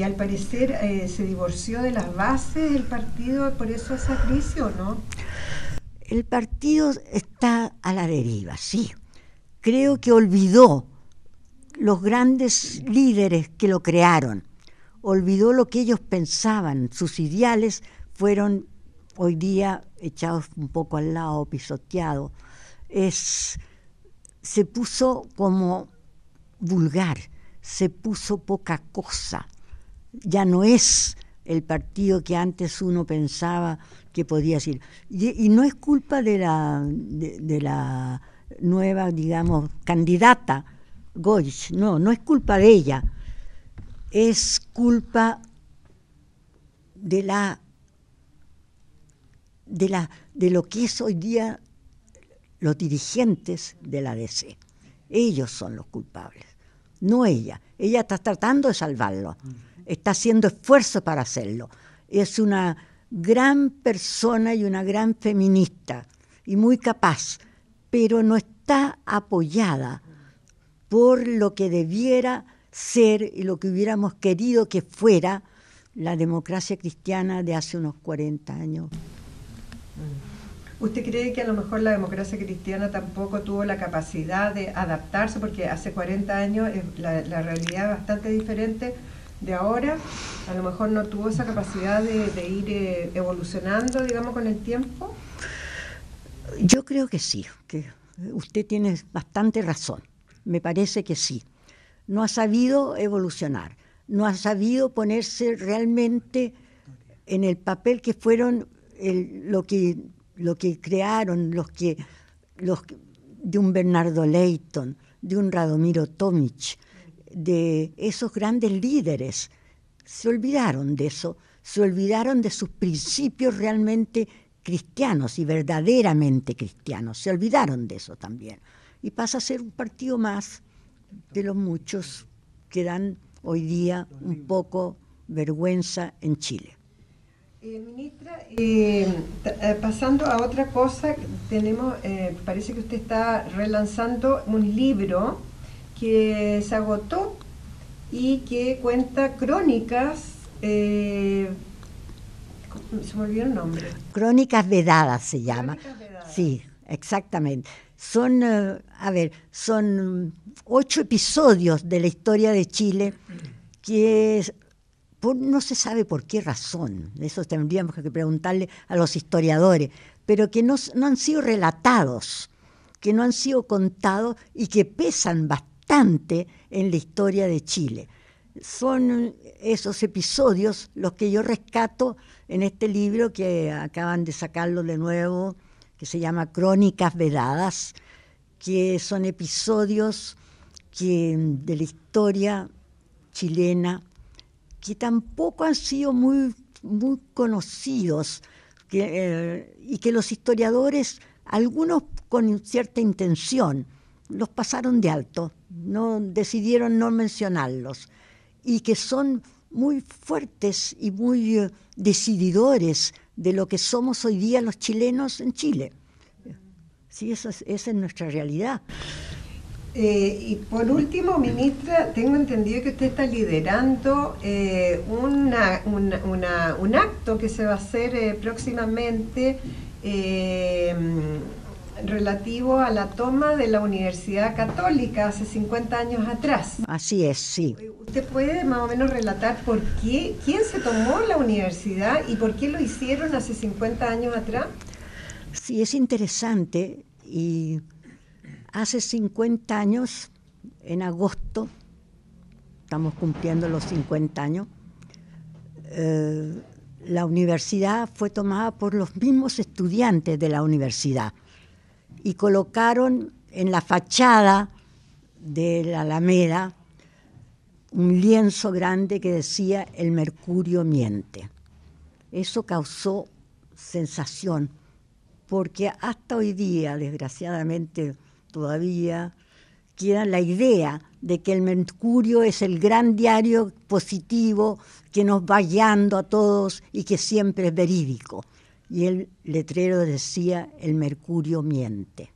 Speaker 9: al parecer se divorció de las bases el partido, por eso esa crisis, ¿o no?
Speaker 10: El partido está a la deriva, sí. Creo que olvidó los grandes líderes que lo crearon, olvidó lo que ellos pensaban, sus ideales fueron hoy día echados un poco al lado, pisoteados. Se puso como vulgar, se puso poca cosa. Ya no es el partido que antes uno pensaba que podía ser. Y no es culpa de la nueva, digamos, candidata, Goich, no es culpa de ella. Es culpa de lo que es hoy día los dirigentes de la DC. Ellos son los culpables, no ella. Ella está tratando de salvarlo, está haciendo esfuerzos para hacerlo. Es una gran persona y una gran feminista y muy capaz, pero no está apoyada por lo que debiera ser y lo que hubiéramos querido que fuera la democracia cristiana de hace unos 40 años.
Speaker 9: ¿Usted cree que a lo mejor la democracia cristiana tampoco tuvo la capacidad de adaptarse? Porque hace 40 años la realidad es bastante diferente de ahora. A lo mejor no tuvo esa capacidad de ir evolucionando, digamos, con el tiempo.
Speaker 10: Yo creo que sí, que usted tiene bastante razón. Me parece que sí. No ha sabido evolucionar, no ha sabido ponerse realmente en el papel que fueron lo que crearon de un Bernardo Leighton, de un Radomiro Tomic, de esos grandes líderes. Se olvidaron de eso, se olvidaron de sus principios realmente cristianos y verdaderamente cristianos, se olvidaron de eso también. Y pasa a ser un partido más de los muchos que dan hoy día un poco vergüenza en Chile.
Speaker 9: Ministra, pasando a otra cosa, parece que usted está relanzando un libro que se agotó y que cuenta crónicas, se me olvidó el nombre.
Speaker 10: Crónicas Vedadas se llama.
Speaker 9: Crónicas Vedadas.
Speaker 10: Sí, exactamente. Son 8 episodios de la historia de Chile que no se sabe por qué razón, eso tendríamos que preguntarle a los historiadores, pero que no han sido relatados, que no han sido contados y que pesan bastante en la historia de Chile. Son esos episodios los que yo rescato en este libro que acaban de sacarlo de nuevo, que se llama Crónicas Vedadas, que son episodios de la historia chilena que tampoco han sido muy conocidos y que los historiadores, algunos con cierta intención, los pasaron de alto, decidieron no mencionarlos, y que son muy fuertes y muy decididores de lo que somos hoy día los chilenos en Chile. Sí, esa es nuestra realidad.
Speaker 9: Y por último, ministra, tengo entendido que usted está liderando un acto que se va a hacer próximamente relativo a la toma de la Universidad Católica hace 50 años atrás.
Speaker 10: Así es, sí.
Speaker 9: ¿Usted puede más o menos relatar quién se tomó la universidad y por qué lo hicieron hace 50 años atrás?
Speaker 10: Sí, es interesante. Y hace 50 años, en agosto, estamos cumpliendo los 50 años, la universidad fue tomada por los mismos estudiantes de la universidad y colocaron en la fachada de la Alameda un lienzo grande que decía "El mercurio miente". Eso causó sensación, porque hasta hoy día, desgraciadamente, todavía queda la idea de que el Mercurio es el gran diario positivo que nos va guiando a todos y que siempre es verídico. Y el letrero decía "El mercurio miente".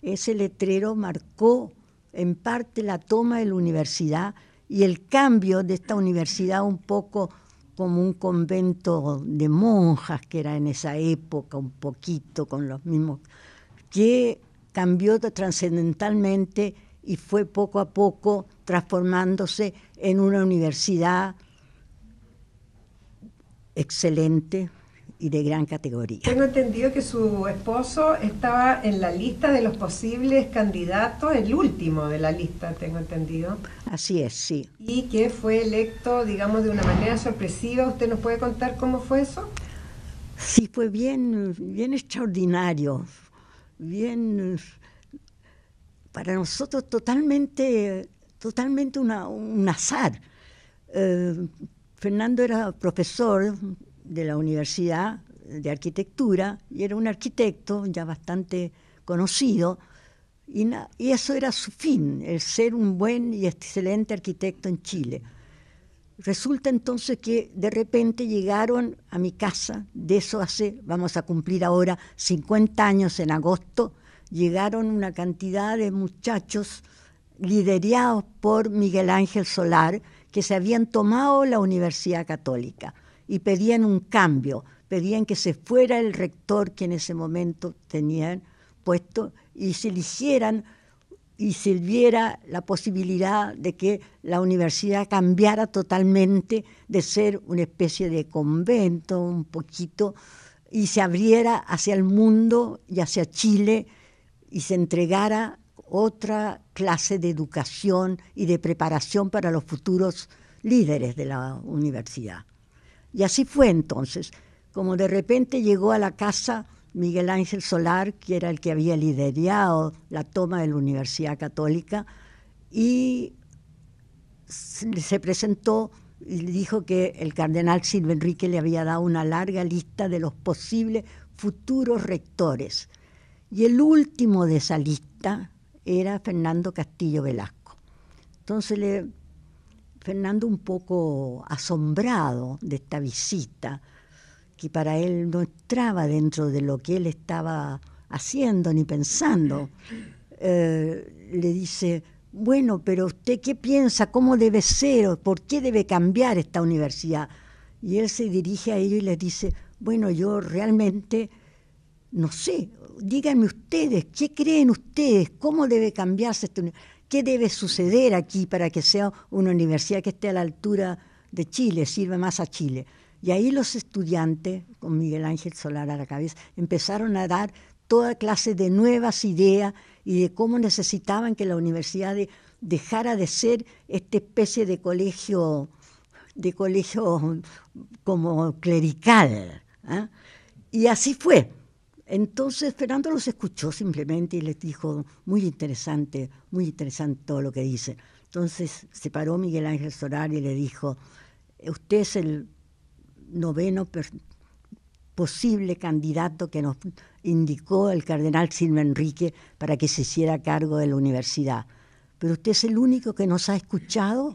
Speaker 10: Ese letrero marcó en parte la toma de la universidad y el cambio de esta universidad un poco como un convento de monjas que era en esa época, un poquito con los mismos, que cambió trascendentalmente y fue poco a poco transformándose en una universidad excelente y de gran categoría.
Speaker 9: Tengo entendido que su esposo estaba en la lista de los posibles candidatos, el último de la lista, tengo entendido.
Speaker 10: Así es, sí.
Speaker 9: Y que fue electo, digamos, de una manera sorpresiva. ¿Usted nos puede contar cómo fue eso?
Speaker 10: Sí, fue bien extraordinario, para nosotros totalmente un azar. Fernando era profesor de la Universidad de Arquitectura y era un arquitecto ya bastante conocido y eso era su fin, el ser un buen y excelente arquitecto en Chile. Resulta entonces que de repente llegaron a mi casa, de eso vamos a cumplir ahora 50 años en agosto, llegaron una cantidad de muchachos liderados por Miguel Ángel Solar, que se habían tomado la Universidad Católica y pedían un cambio, pedían que se fuera el rector que en ese momento tenían puesto y se eligieran y se viera la posibilidad de que la universidad cambiara totalmente de ser una especie de convento, un poquito, y se abriera hacia el mundo y hacia Chile y se entregara otra clase de educación y de preparación para los futuros líderes de la universidad. Y así fue entonces, como de repente llegó a la casa Miguel Ángel Solar, que era el que había liderado la toma de la Universidad Católica, y se presentó y le dijo que el cardenal Silva Enrique le había dado una larga lista de los posibles futuros rectores. Y el último de esa lista era Fernando Castillo Velasco. Entonces Fernando, un poco asombrado de esta visita, que para él no entraba dentro de lo que él estaba haciendo ni pensando, le dice: bueno, pero ¿usted qué piensa? ¿Cómo debe ser? ¿Por qué debe cambiar esta universidad? Y él se dirige a ellos y les dice: bueno, yo realmente no sé, díganme ustedes, ¿qué creen ustedes? ¿Cómo debe cambiarse esta universidad? ¿Qué debe suceder aquí para que sea una universidad que esté a la altura de Chile, sirve más a Chile. Y ahí los estudiantes, con Miguel Ángel Solar a la cabeza, empezaron a dar toda clase de nuevas ideas y de cómo necesitaban que la universidad dejara de ser esta especie de colegio como clerical. ¿Ah? Y así fue. Entonces Fernando los escuchó simplemente y les dijo, muy interesante todo lo que dicen. Entonces se paró Miguel Ángel Solar y le dijo, usted es el 9º posible candidato que nos indicó el cardenal Silva Enrique para que se hiciera cargo de la universidad. Pero usted es el único que nos ha escuchado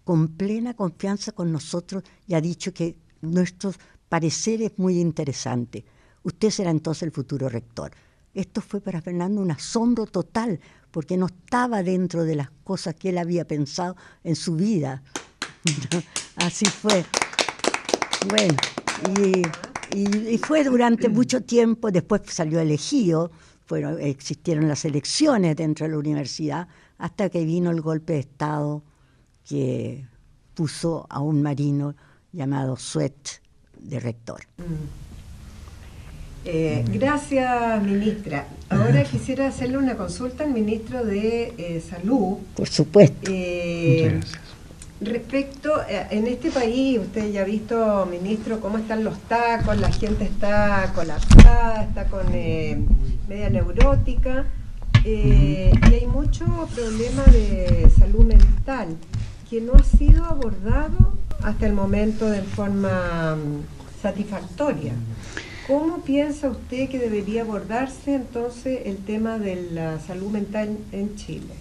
Speaker 10: con plena confianza con nosotros y ha dicho que nuestro parecer es muy interesante. Usted será entonces el futuro rector. Esto fue para Fernando un asombro total, porque no estaba dentro de las cosas que él había pensado en su vida. Así fue. Bueno, y fue durante mucho tiempo, después salió elegido, existieron las elecciones dentro de la universidad, hasta que vino el golpe de Estado que puso a un marino llamado Suet de rector.
Speaker 9: Gracias, ministra. Ahora quisiera hacerle una consulta al ministro de Salud.
Speaker 10: Por supuesto.
Speaker 9: Respecto, en este país, usted ya ha visto, ministro, cómo están los tacos, la gente está colapsada, está con media neurótica, y hay mucho problema de salud mental que no ha sido abordado hasta el momento de forma satisfactoria. ¿Cómo piensa usted que debería abordarse entonces el tema de la salud mental en Chile?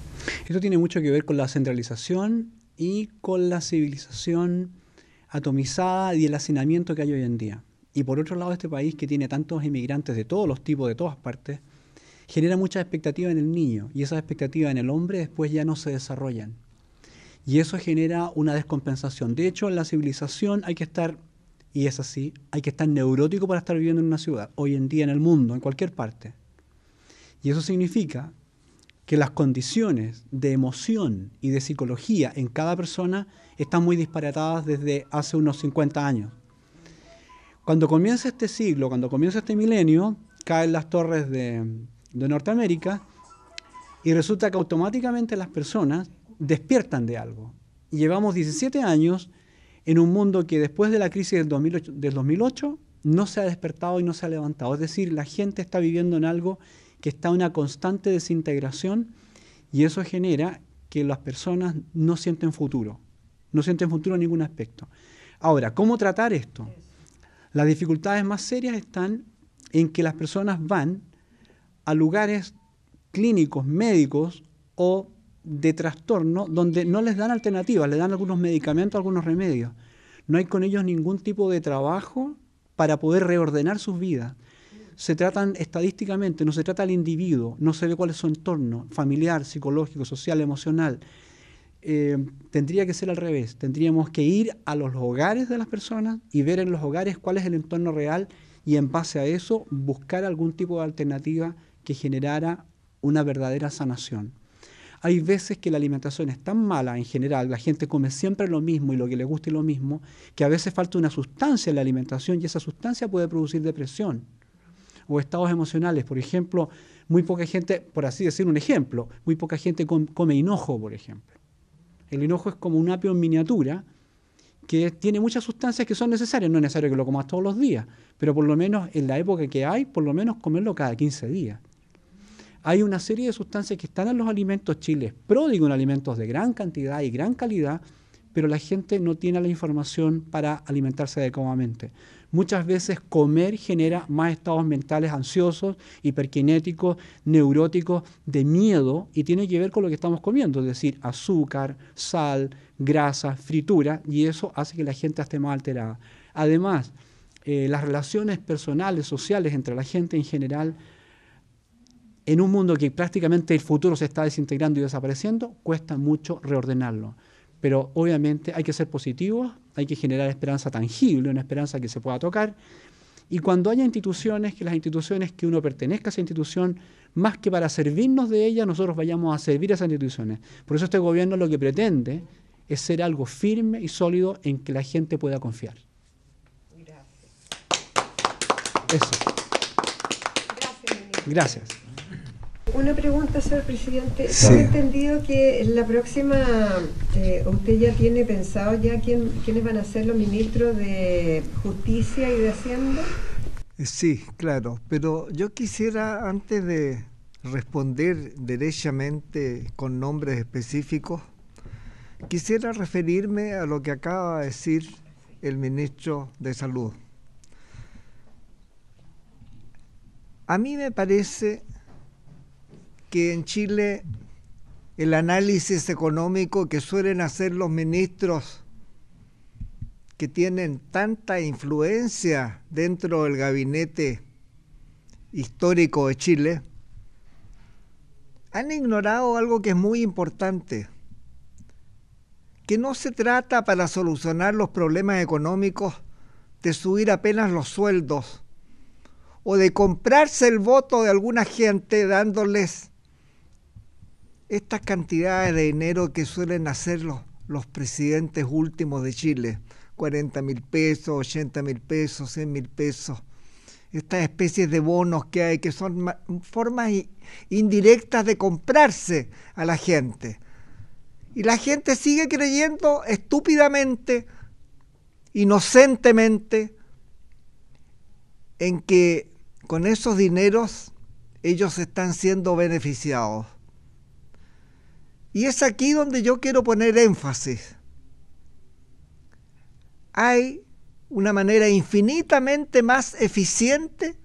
Speaker 2: Esto tiene mucho que ver con la centralización y con la civilización atomizada y el hacinamiento que hay hoy en día. Y por otro lado, este país que tiene tantos inmigrantes de todos los tipos, de todas partes, genera mucha expectativa en el niño, y esas expectativas en el hombre después ya no se desarrollan. Y eso genera una descompensación. De hecho, en la civilización hay que estar, y es así, hay que estar neurótico para estar viviendo en una ciudad, hoy en día en el mundo, en cualquier parte. Y eso significa que las condiciones de emoción y de psicología en cada persona están muy disparatadas desde hace unos 50 años. Cuando comienza este siglo, cuando comienza este milenio, caen las torres de Norteamérica y resulta que automáticamente las personas despiertan de algo. Y llevamos 17 años en un mundo que después de la crisis del 2008 no se ha despertado y no se ha levantado. Es decir, la gente está viviendo en algo que está en una constante desintegración, y eso genera que las personas no sienten futuro en ningún aspecto. Ahora, ¿cómo tratar esto? Las dificultades más serias están en que las personas van a lugares clínicos, médicos o de trastorno donde no les dan alternativas, les dan algunos medicamentos, algunos remedios. No hay con ellos ningún tipo de trabajo para poder reordenar sus vidas. Se tratan estadísticamente, no se trata al individuo, no se ve cuál es su entorno familiar, psicológico, social, emocional. Tendría que ser al revés. Tendríamos que ir a los hogares de las personas y ver en los hogares cuál es el entorno real, y en base a eso buscar algún tipo de alternativa que generara una verdadera sanación. Hay veces que la alimentación es tan mala en general, la gente come siempre lo mismo y lo que le gusta es lo mismo, que a veces falta una sustancia en la alimentación, y esa sustancia puede producir depresión o estados emocionales. Por ejemplo, muy poca gente, por así decir un ejemplo, muy poca gente come hinojo, por ejemplo. El hinojo es como un apio en miniatura que tiene muchas sustancias que son necesarias. No es necesario que lo comas todos los días, pero por lo menos en la época que hay, por lo menos comerlo cada 15 días. Hay una serie de sustancias que están en los alimentos. Chile es pródigo en alimentos de gran cantidad y gran calidad, pero la gente no tiene la información para alimentarse adecuadamente. Muchas veces comer genera más estados mentales ansiosos, hiperkinéticos, neuróticos, de miedo, y tiene que ver con lo que estamos comiendo, es decir, azúcar, sal, grasa, fritura, y eso hace que la gente esté más alterada. Además, las relaciones personales, sociales entre la gente en general, en un mundo que prácticamente el futuro se está desintegrando y desapareciendo, cuesta mucho reordenarlo. Pero obviamente hay que ser positivos, hay que generar esperanza tangible, una esperanza que se pueda tocar. Y cuando haya instituciones, que las instituciones, que uno pertenezca a esa institución, más que para servirnos de ella, nosotros vayamos a servir a esas instituciones. Por eso este gobierno lo que pretende es ser algo firme y sólido en que la gente pueda confiar. Eso.
Speaker 9: Gracias, ministro.
Speaker 2: Gracias.
Speaker 9: Una pregunta, señor presidente.
Speaker 8: Sí.
Speaker 9: Tengo entendido que en la próxima, usted ya tiene pensado ya quiénes van a ser los ministros de Justicia y de Hacienda.
Speaker 8: Sí, claro, pero yo quisiera, antes de responder derechamente con nombres específicos, quisiera referirme a lo que acaba de decir el ministro de Salud. A mí me parece que en Chile el análisis económico que suelen hacer los ministros que tienen tanta influencia dentro del gabinete histórico de Chile, han ignorado algo que es muy importante, que no se trata para solucionar los problemas económicos de subir apenas los sueldos o de comprarse el voto de alguna gente dándoles estas cantidades de dinero que suelen hacer los presidentes últimos de Chile, 40.000 pesos, 80.000 pesos, 100.000 pesos, estas especies de bonos que hay, que son formas indirectas de comprarse a la gente. Y la gente sigue creyendo estúpidamente, inocentemente, en que con esos dineros ellos están siendo beneficiados. Y es aquí donde yo quiero poner énfasis. Hay una manera infinitamente más eficiente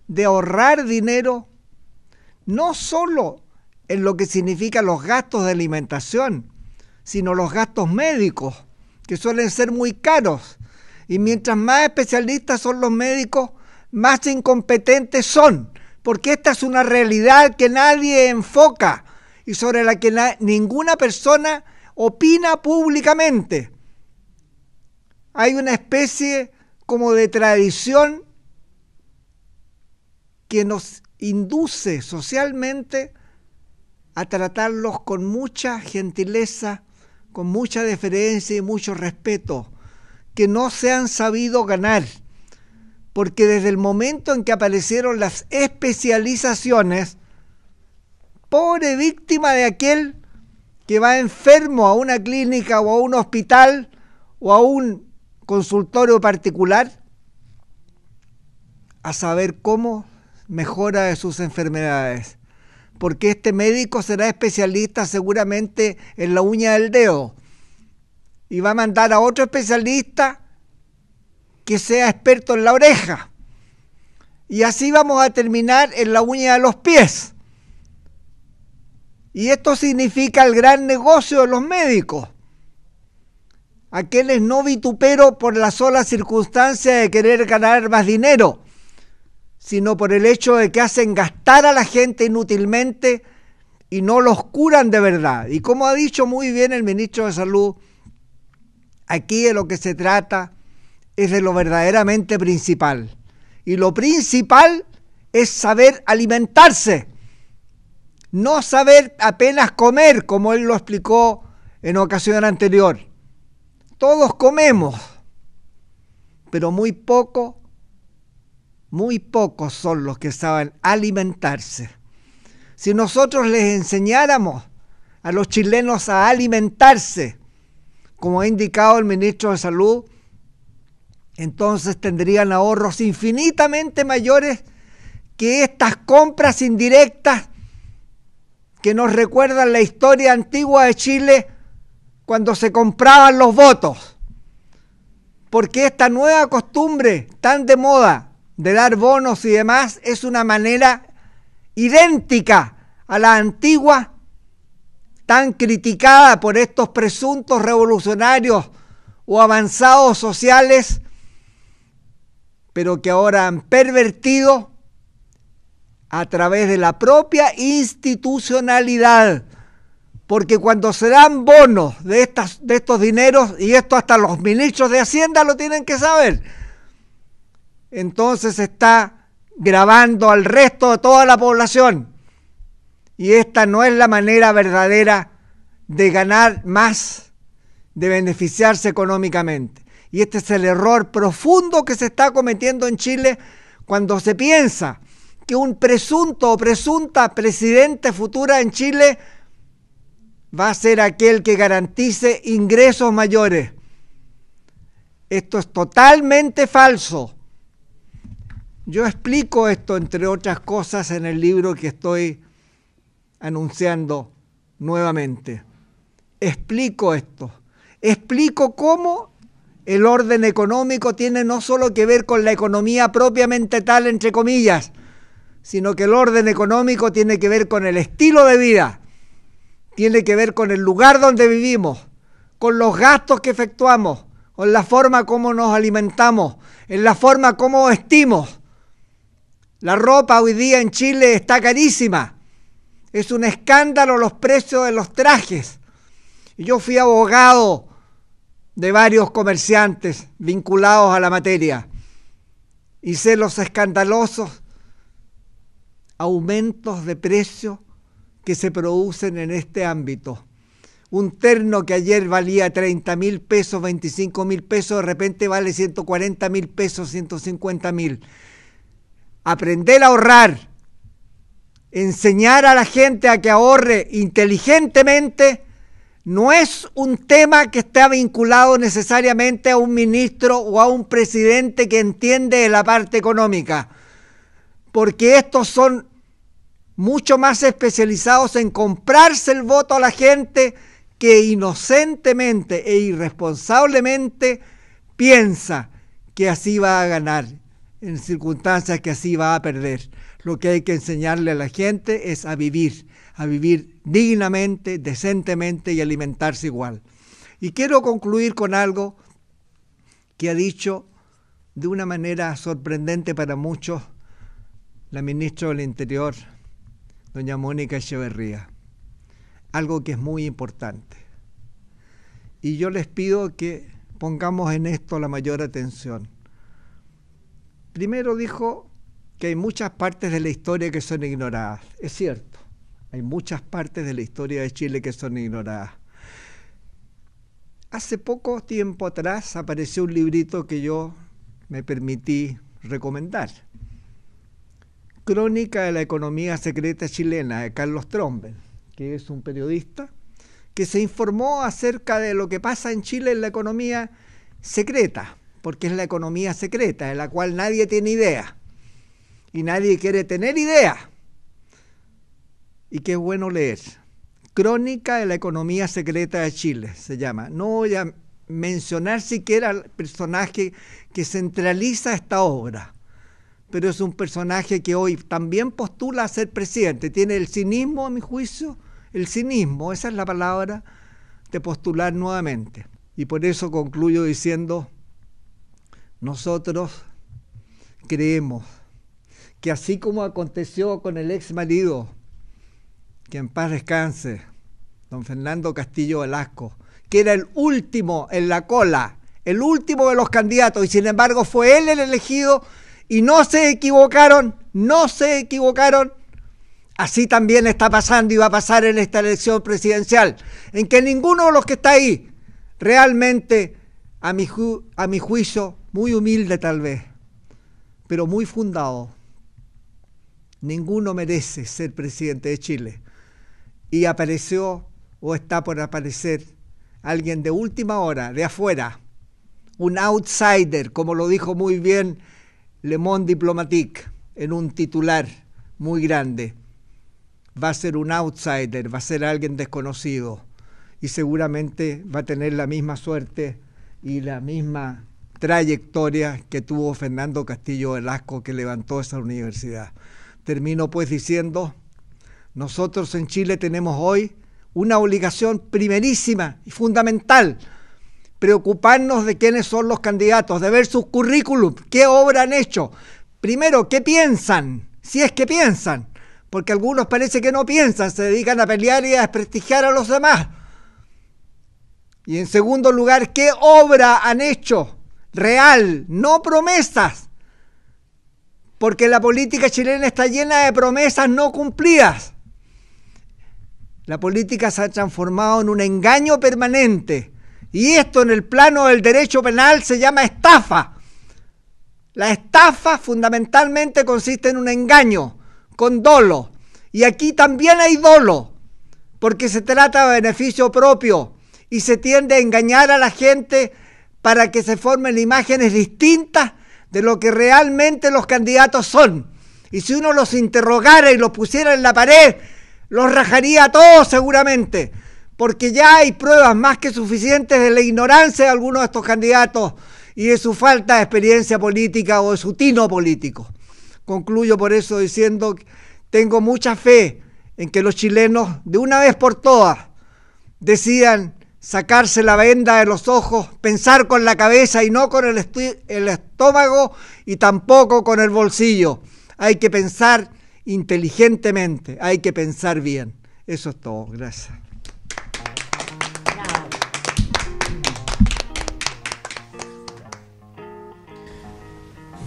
Speaker 8: de ahorrar dinero, no solo en lo que significan los gastos de alimentación, sino los gastos médicos, que suelen ser muy caros. Y mientras más especialistas son los médicos, más incompetentes son, porque esta es una realidad que nadie enfoca y sobre la que ninguna persona opina públicamente. Hay una especie como de tradición que nos induce socialmente a tratarlos con mucha gentileza, con mucha deferencia y mucho respeto, que no se han sabido ganar, porque desde el momento en que aparecieron las especializaciones, pobre víctima de aquel que va enfermo a una clínica o a un hospital o a un consultorio particular a saber cómo mejora de sus enfermedades, porque este médico será especialista seguramente en la uña del dedo y va a mandar a otro especialista que sea experto en la oreja, y así vamos a terminar en la uña de los pies. Y esto significa el gran negocio de los médicos, aquellos no vitupero por la sola circunstancia de querer ganar más dinero, sino por el hecho de que hacen gastar a la gente inútilmente y no los curan de verdad. Y como ha dicho muy bien el ministro de Salud, aquí de lo que se trata es de lo verdaderamente principal. Y lo principal es saber alimentarse, no saber apenas comer, como él lo explicó en ocasión anterior. Todos comemos, pero muy pocos son los que saben alimentarse. Si nosotros les enseñáramos a los chilenos a alimentarse, como ha indicado el ministro de Salud, entonces tendrían ahorros infinitamente mayores que estas compras indirectas que nos recuerdan la historia antigua de Chile cuando se compraban los votos. Porque esta nueva costumbre tan de moda de dar bonos y demás es una manera idéntica a la antigua, tan criticada por estos presuntos revolucionarios o avanzados sociales, pero que ahora han pervertido a través de la propia institucionalidad, porque cuando se dan bonos de estos dineros, y esto hasta los ministros de Hacienda lo tienen que saber, entonces se está gravando al resto de toda la población, y esta no es la manera verdadera de ganar más de beneficiarse económicamente. Y este es el error profundo que se está cometiendo en Chile cuando se piensa que un presunto o presunta presidente futura en Chile va a ser aquel que garantice ingresos mayores. Esto es totalmente falso. Yo explico esto, entre otras cosas, en el libro que estoy anunciando nuevamente. Explico esto. Explico cómo el orden económico tiene no solo que ver con la economía propiamente tal, entre comillas, sino que el orden económico tiene que ver con el estilo de vida, tiene que ver con el lugar donde vivimos, con los gastos que efectuamos, con la forma como nos alimentamos, en la forma como vestimos. La ropa hoy día en Chile está carísima. Es un escándalo los precios de los trajes. Yo fui abogado de varios comerciantes vinculados a la materia y sé los escandalosos aumentos de precio que se producen en este ámbito. Un terno que ayer valía 30.000 pesos, 25.000 pesos, de repente vale 140.000 pesos, 150.000. Aprender a ahorrar, enseñar a la gente a que ahorre inteligentemente, no es un tema que está vinculado necesariamente a un ministro o a un presidente que entiende de la parte económica, porque estos son mucho más especializados en comprarse el voto a la gente que inocentemente e irresponsablemente piensa que así va a ganar, en circunstancias que así va a perder. Lo que hay que enseñarle a la gente es a vivir dignamente, decentemente y alimentarse igual. Y quiero concluir con algo que ha dicho de una manera sorprendente para muchos la ministra del Interior, doña Mónica Echeverría. Algo que es muy importante. Y yo les pido que pongamos en esto la mayor atención. Primero dijo que hay muchas partes de la historia que son ignoradas. Es cierto, hay muchas partes de la historia de Chile que son ignoradas. Hace poco tiempo atrás apareció un librito que yo me permití recomendar. Crónica de la economía secreta chilena, de Carlos Trombel, que es un periodista que se informó acerca de lo que pasa en Chile en la economía secreta, porque es la economía secreta, de la cual nadie tiene idea, y nadie quiere tener idea, y qué bueno leer. Crónica de la economía secreta de Chile, se llama. No voy a mencionar siquiera al personaje que centraliza esta obra, pero es un personaje que hoy también postula a ser presidente. Tiene el cinismo, a mi juicio, el cinismo, esa es la palabra, de postular nuevamente. Y por eso concluyo diciendo, nosotros creemos que así como aconteció con el ex marido, que en paz descanse, don Fernando Castillo Velasco, que era el último en la cola, el último de los candidatos, y sin embargo fue él el elegido, y no se equivocaron, así también está pasando y va a pasar en esta elección presidencial, en que ninguno de los que está ahí, realmente, a mi juicio, muy humilde tal vez, pero muy fundado, ninguno merece ser presidente de Chile. Y apareció o está por aparecer alguien de última hora, de afuera, un outsider, como lo dijo muy bien Le Monde Diplomatique en un titular muy grande. Va a ser un outsider, va a ser alguien desconocido y seguramente va a tener la misma suerte y la misma trayectoria que tuvo Fernando Castillo Velasco, que levantó esa universidad. Termino pues diciendo, nosotros en Chile tenemos hoy una obligación primerísima y fundamental, preocuparnos de quiénes son los candidatos, de ver sus currículum, qué obra han hecho. Primero, qué piensan, si es que piensan, porque algunos parece que no piensan, se dedican a pelear y a desprestigiar a los demás. Y en segundo lugar, qué obra han hecho, real, no promesas, porque la política chilena está llena de promesas no cumplidas. La política se ha transformado en un engaño permanente Y esto en el plano del derecho penal se llama estafa. La estafa fundamentalmente consiste en un engaño con dolo. Y aquí también hay dolo, porque se trata de beneficio propio y se tiende a engañar a la gente para que se formen imágenes distintas de lo que realmente los candidatos son. Y si uno los interrogara y los pusiera en la pared, los rajaría a todos seguramente, porque ya hay pruebas más que suficientes de la ignorancia de algunos de estos candidatos y de su falta de experiencia política o de su tino político. Concluyo por eso diciendo que tengo mucha fe en que los chilenos, de una vez por todas, decidan sacarse la venda de los ojos, pensar con la cabeza y no con el estómago y tampoco con el bolsillo. Hay que pensar inteligentemente, hay que pensar bien. Eso es todo. Gracias.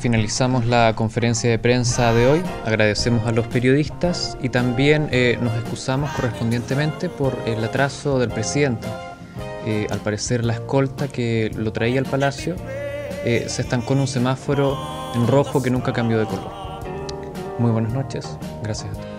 Speaker 5: Finalizamos la conferencia de prensa de hoy. Agradecemos a los periodistas y también nos excusamos correspondientemente por el atraso del presidente. Al parecer la escolta que lo traía al Palacio se estancó en un semáforo en rojo que nunca cambió de color. Muy buenas noches. Gracias a todos.